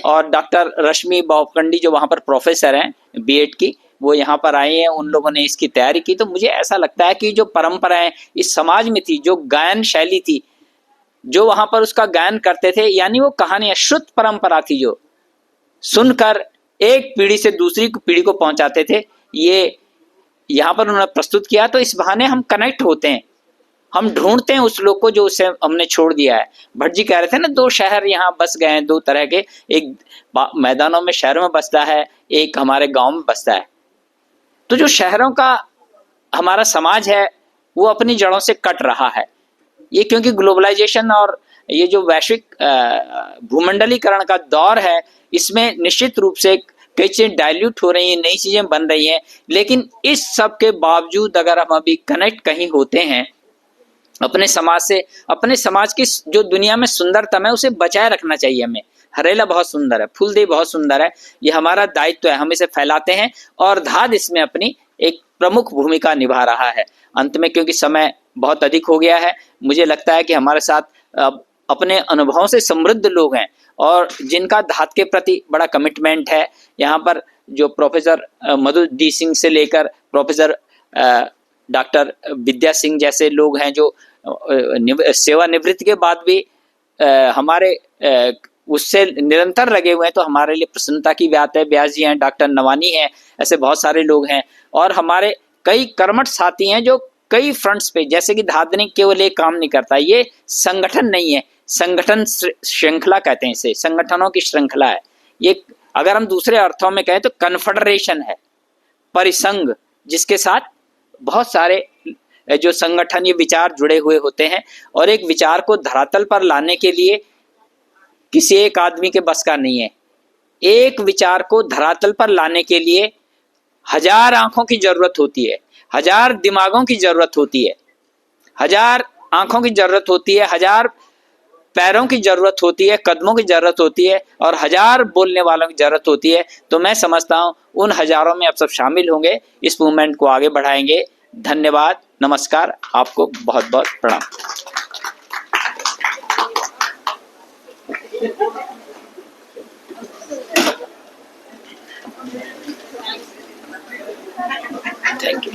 और डॉक्टर रश्मि बावकंडी जो वहाँ पर प्रोफेसर हैं बीएड की, वो यहाँ पर आए हैं, उन लोगों ने इसकी तैयारी की। तो मुझे ऐसा लगता है कि जो परंपराएं इस समाज में थी, जो गायन शैली थी, जो वहाँ पर उसका गायन करते थे, यानी वो कहानियां, शुद्ध परंपरा थी, जो सुनकर एक पीढ़ी से दूसरी पीढ़ी को पहुंचाते थे, ये यहाँ पर उन्होंने प्रस्तुत किया। तो इस बहाने हम कनेक्ट होते हैं, हम ढूंढते हैं उस लोग को जो उसे हमने छोड़ दिया है। भट्ट जी कह रहे थे ना, 2 शहर यहाँ बस गए हैं, 2 तरह के, एक मैदानों में, शहरों में बसता है, एक हमारे गांव में बसता है। तो जो शहरों का हमारा समाज है वो अपनी जड़ों से कट रहा है। ये क्योंकि ग्लोबलाइजेशन और ये जो वैश्विक भूमंडलीकरण का दौर है, इसमें निश्चित रूप से कई चीजें डाइल्यूट हो रही हैं, नई चीजें बन रही हैं। लेकिन इस सब के बावजूद अगर हम अभी कनेक्ट कहीं होते हैं अपने समाज की जो दुनिया में सुंदरतम है उसे बचाए रखना चाहिए हमें। हरेला बहुत सुंदर है, फूलदेई बहुत सुंदर है, ये हमारा दायित्व है, हम इसे फैलाते हैं और धाद इसमें अपनी एक प्रमुख भूमिका निभा रहा है। अंत में क्योंकि समय बहुत अधिक हो गया है, मुझे लगता है कि हमारे साथ अपने अनुभवों से समृद्ध लोग हैं और जिनका धात के प्रति बड़ा कमिटमेंट है। यहाँ पर जो प्रोफेसर मधु डी सिंह से लेकर प्रोफेसर डॉक्टर विद्या सिंह जैसे लोग हैं जो सेवानिवृत्ति के बाद भी हमारे उससे निरंतर लगे हुए हैं, तो हमारे लिए प्रसन्नता की बात है। व्यास जी हैं, डॉक्टर नवानी हैं, ऐसे बहुत सारे लोग हैं और हमारे कई कर्मठ साथी हैं जो कई फ्रंट्स पे, जैसे कि धादनी केवल एक काम नहीं करता, ये संगठन नहीं है, संगठन श्रृंखला कहते हैं इसे, संगठनों की श्रृंखला है ये। अगर हम दूसरे अर्थों में कहें तो कन्फेडरेशन है, परिसंघ, जिसके साथ बहुत सारे जो संगठन ये विचार जुड़े हुए होते हैं और एक विचार को धरातल पर लाने के लिए किसी एक आदमी के बस का नहीं है। एक विचार को धरातल पर लाने के लिए 1000 आंखों की जरूरत होती है, 1000 दिमागों की जरूरत होती है, 1000 आंखों की जरूरत होती है, 1000 पैरों की जरूरत होती है, कदमों की जरूरत होती है और 1000 बोलने वालों की जरूरत होती है। तो मैं समझता हूँ उन हजारों में आप सब शामिल होंगे, इस मूवमेंट को आगे बढ़ाएंगे। धन्यवाद, नमस्कार, आपको बहुत बहुत प्रणाम। Thank you.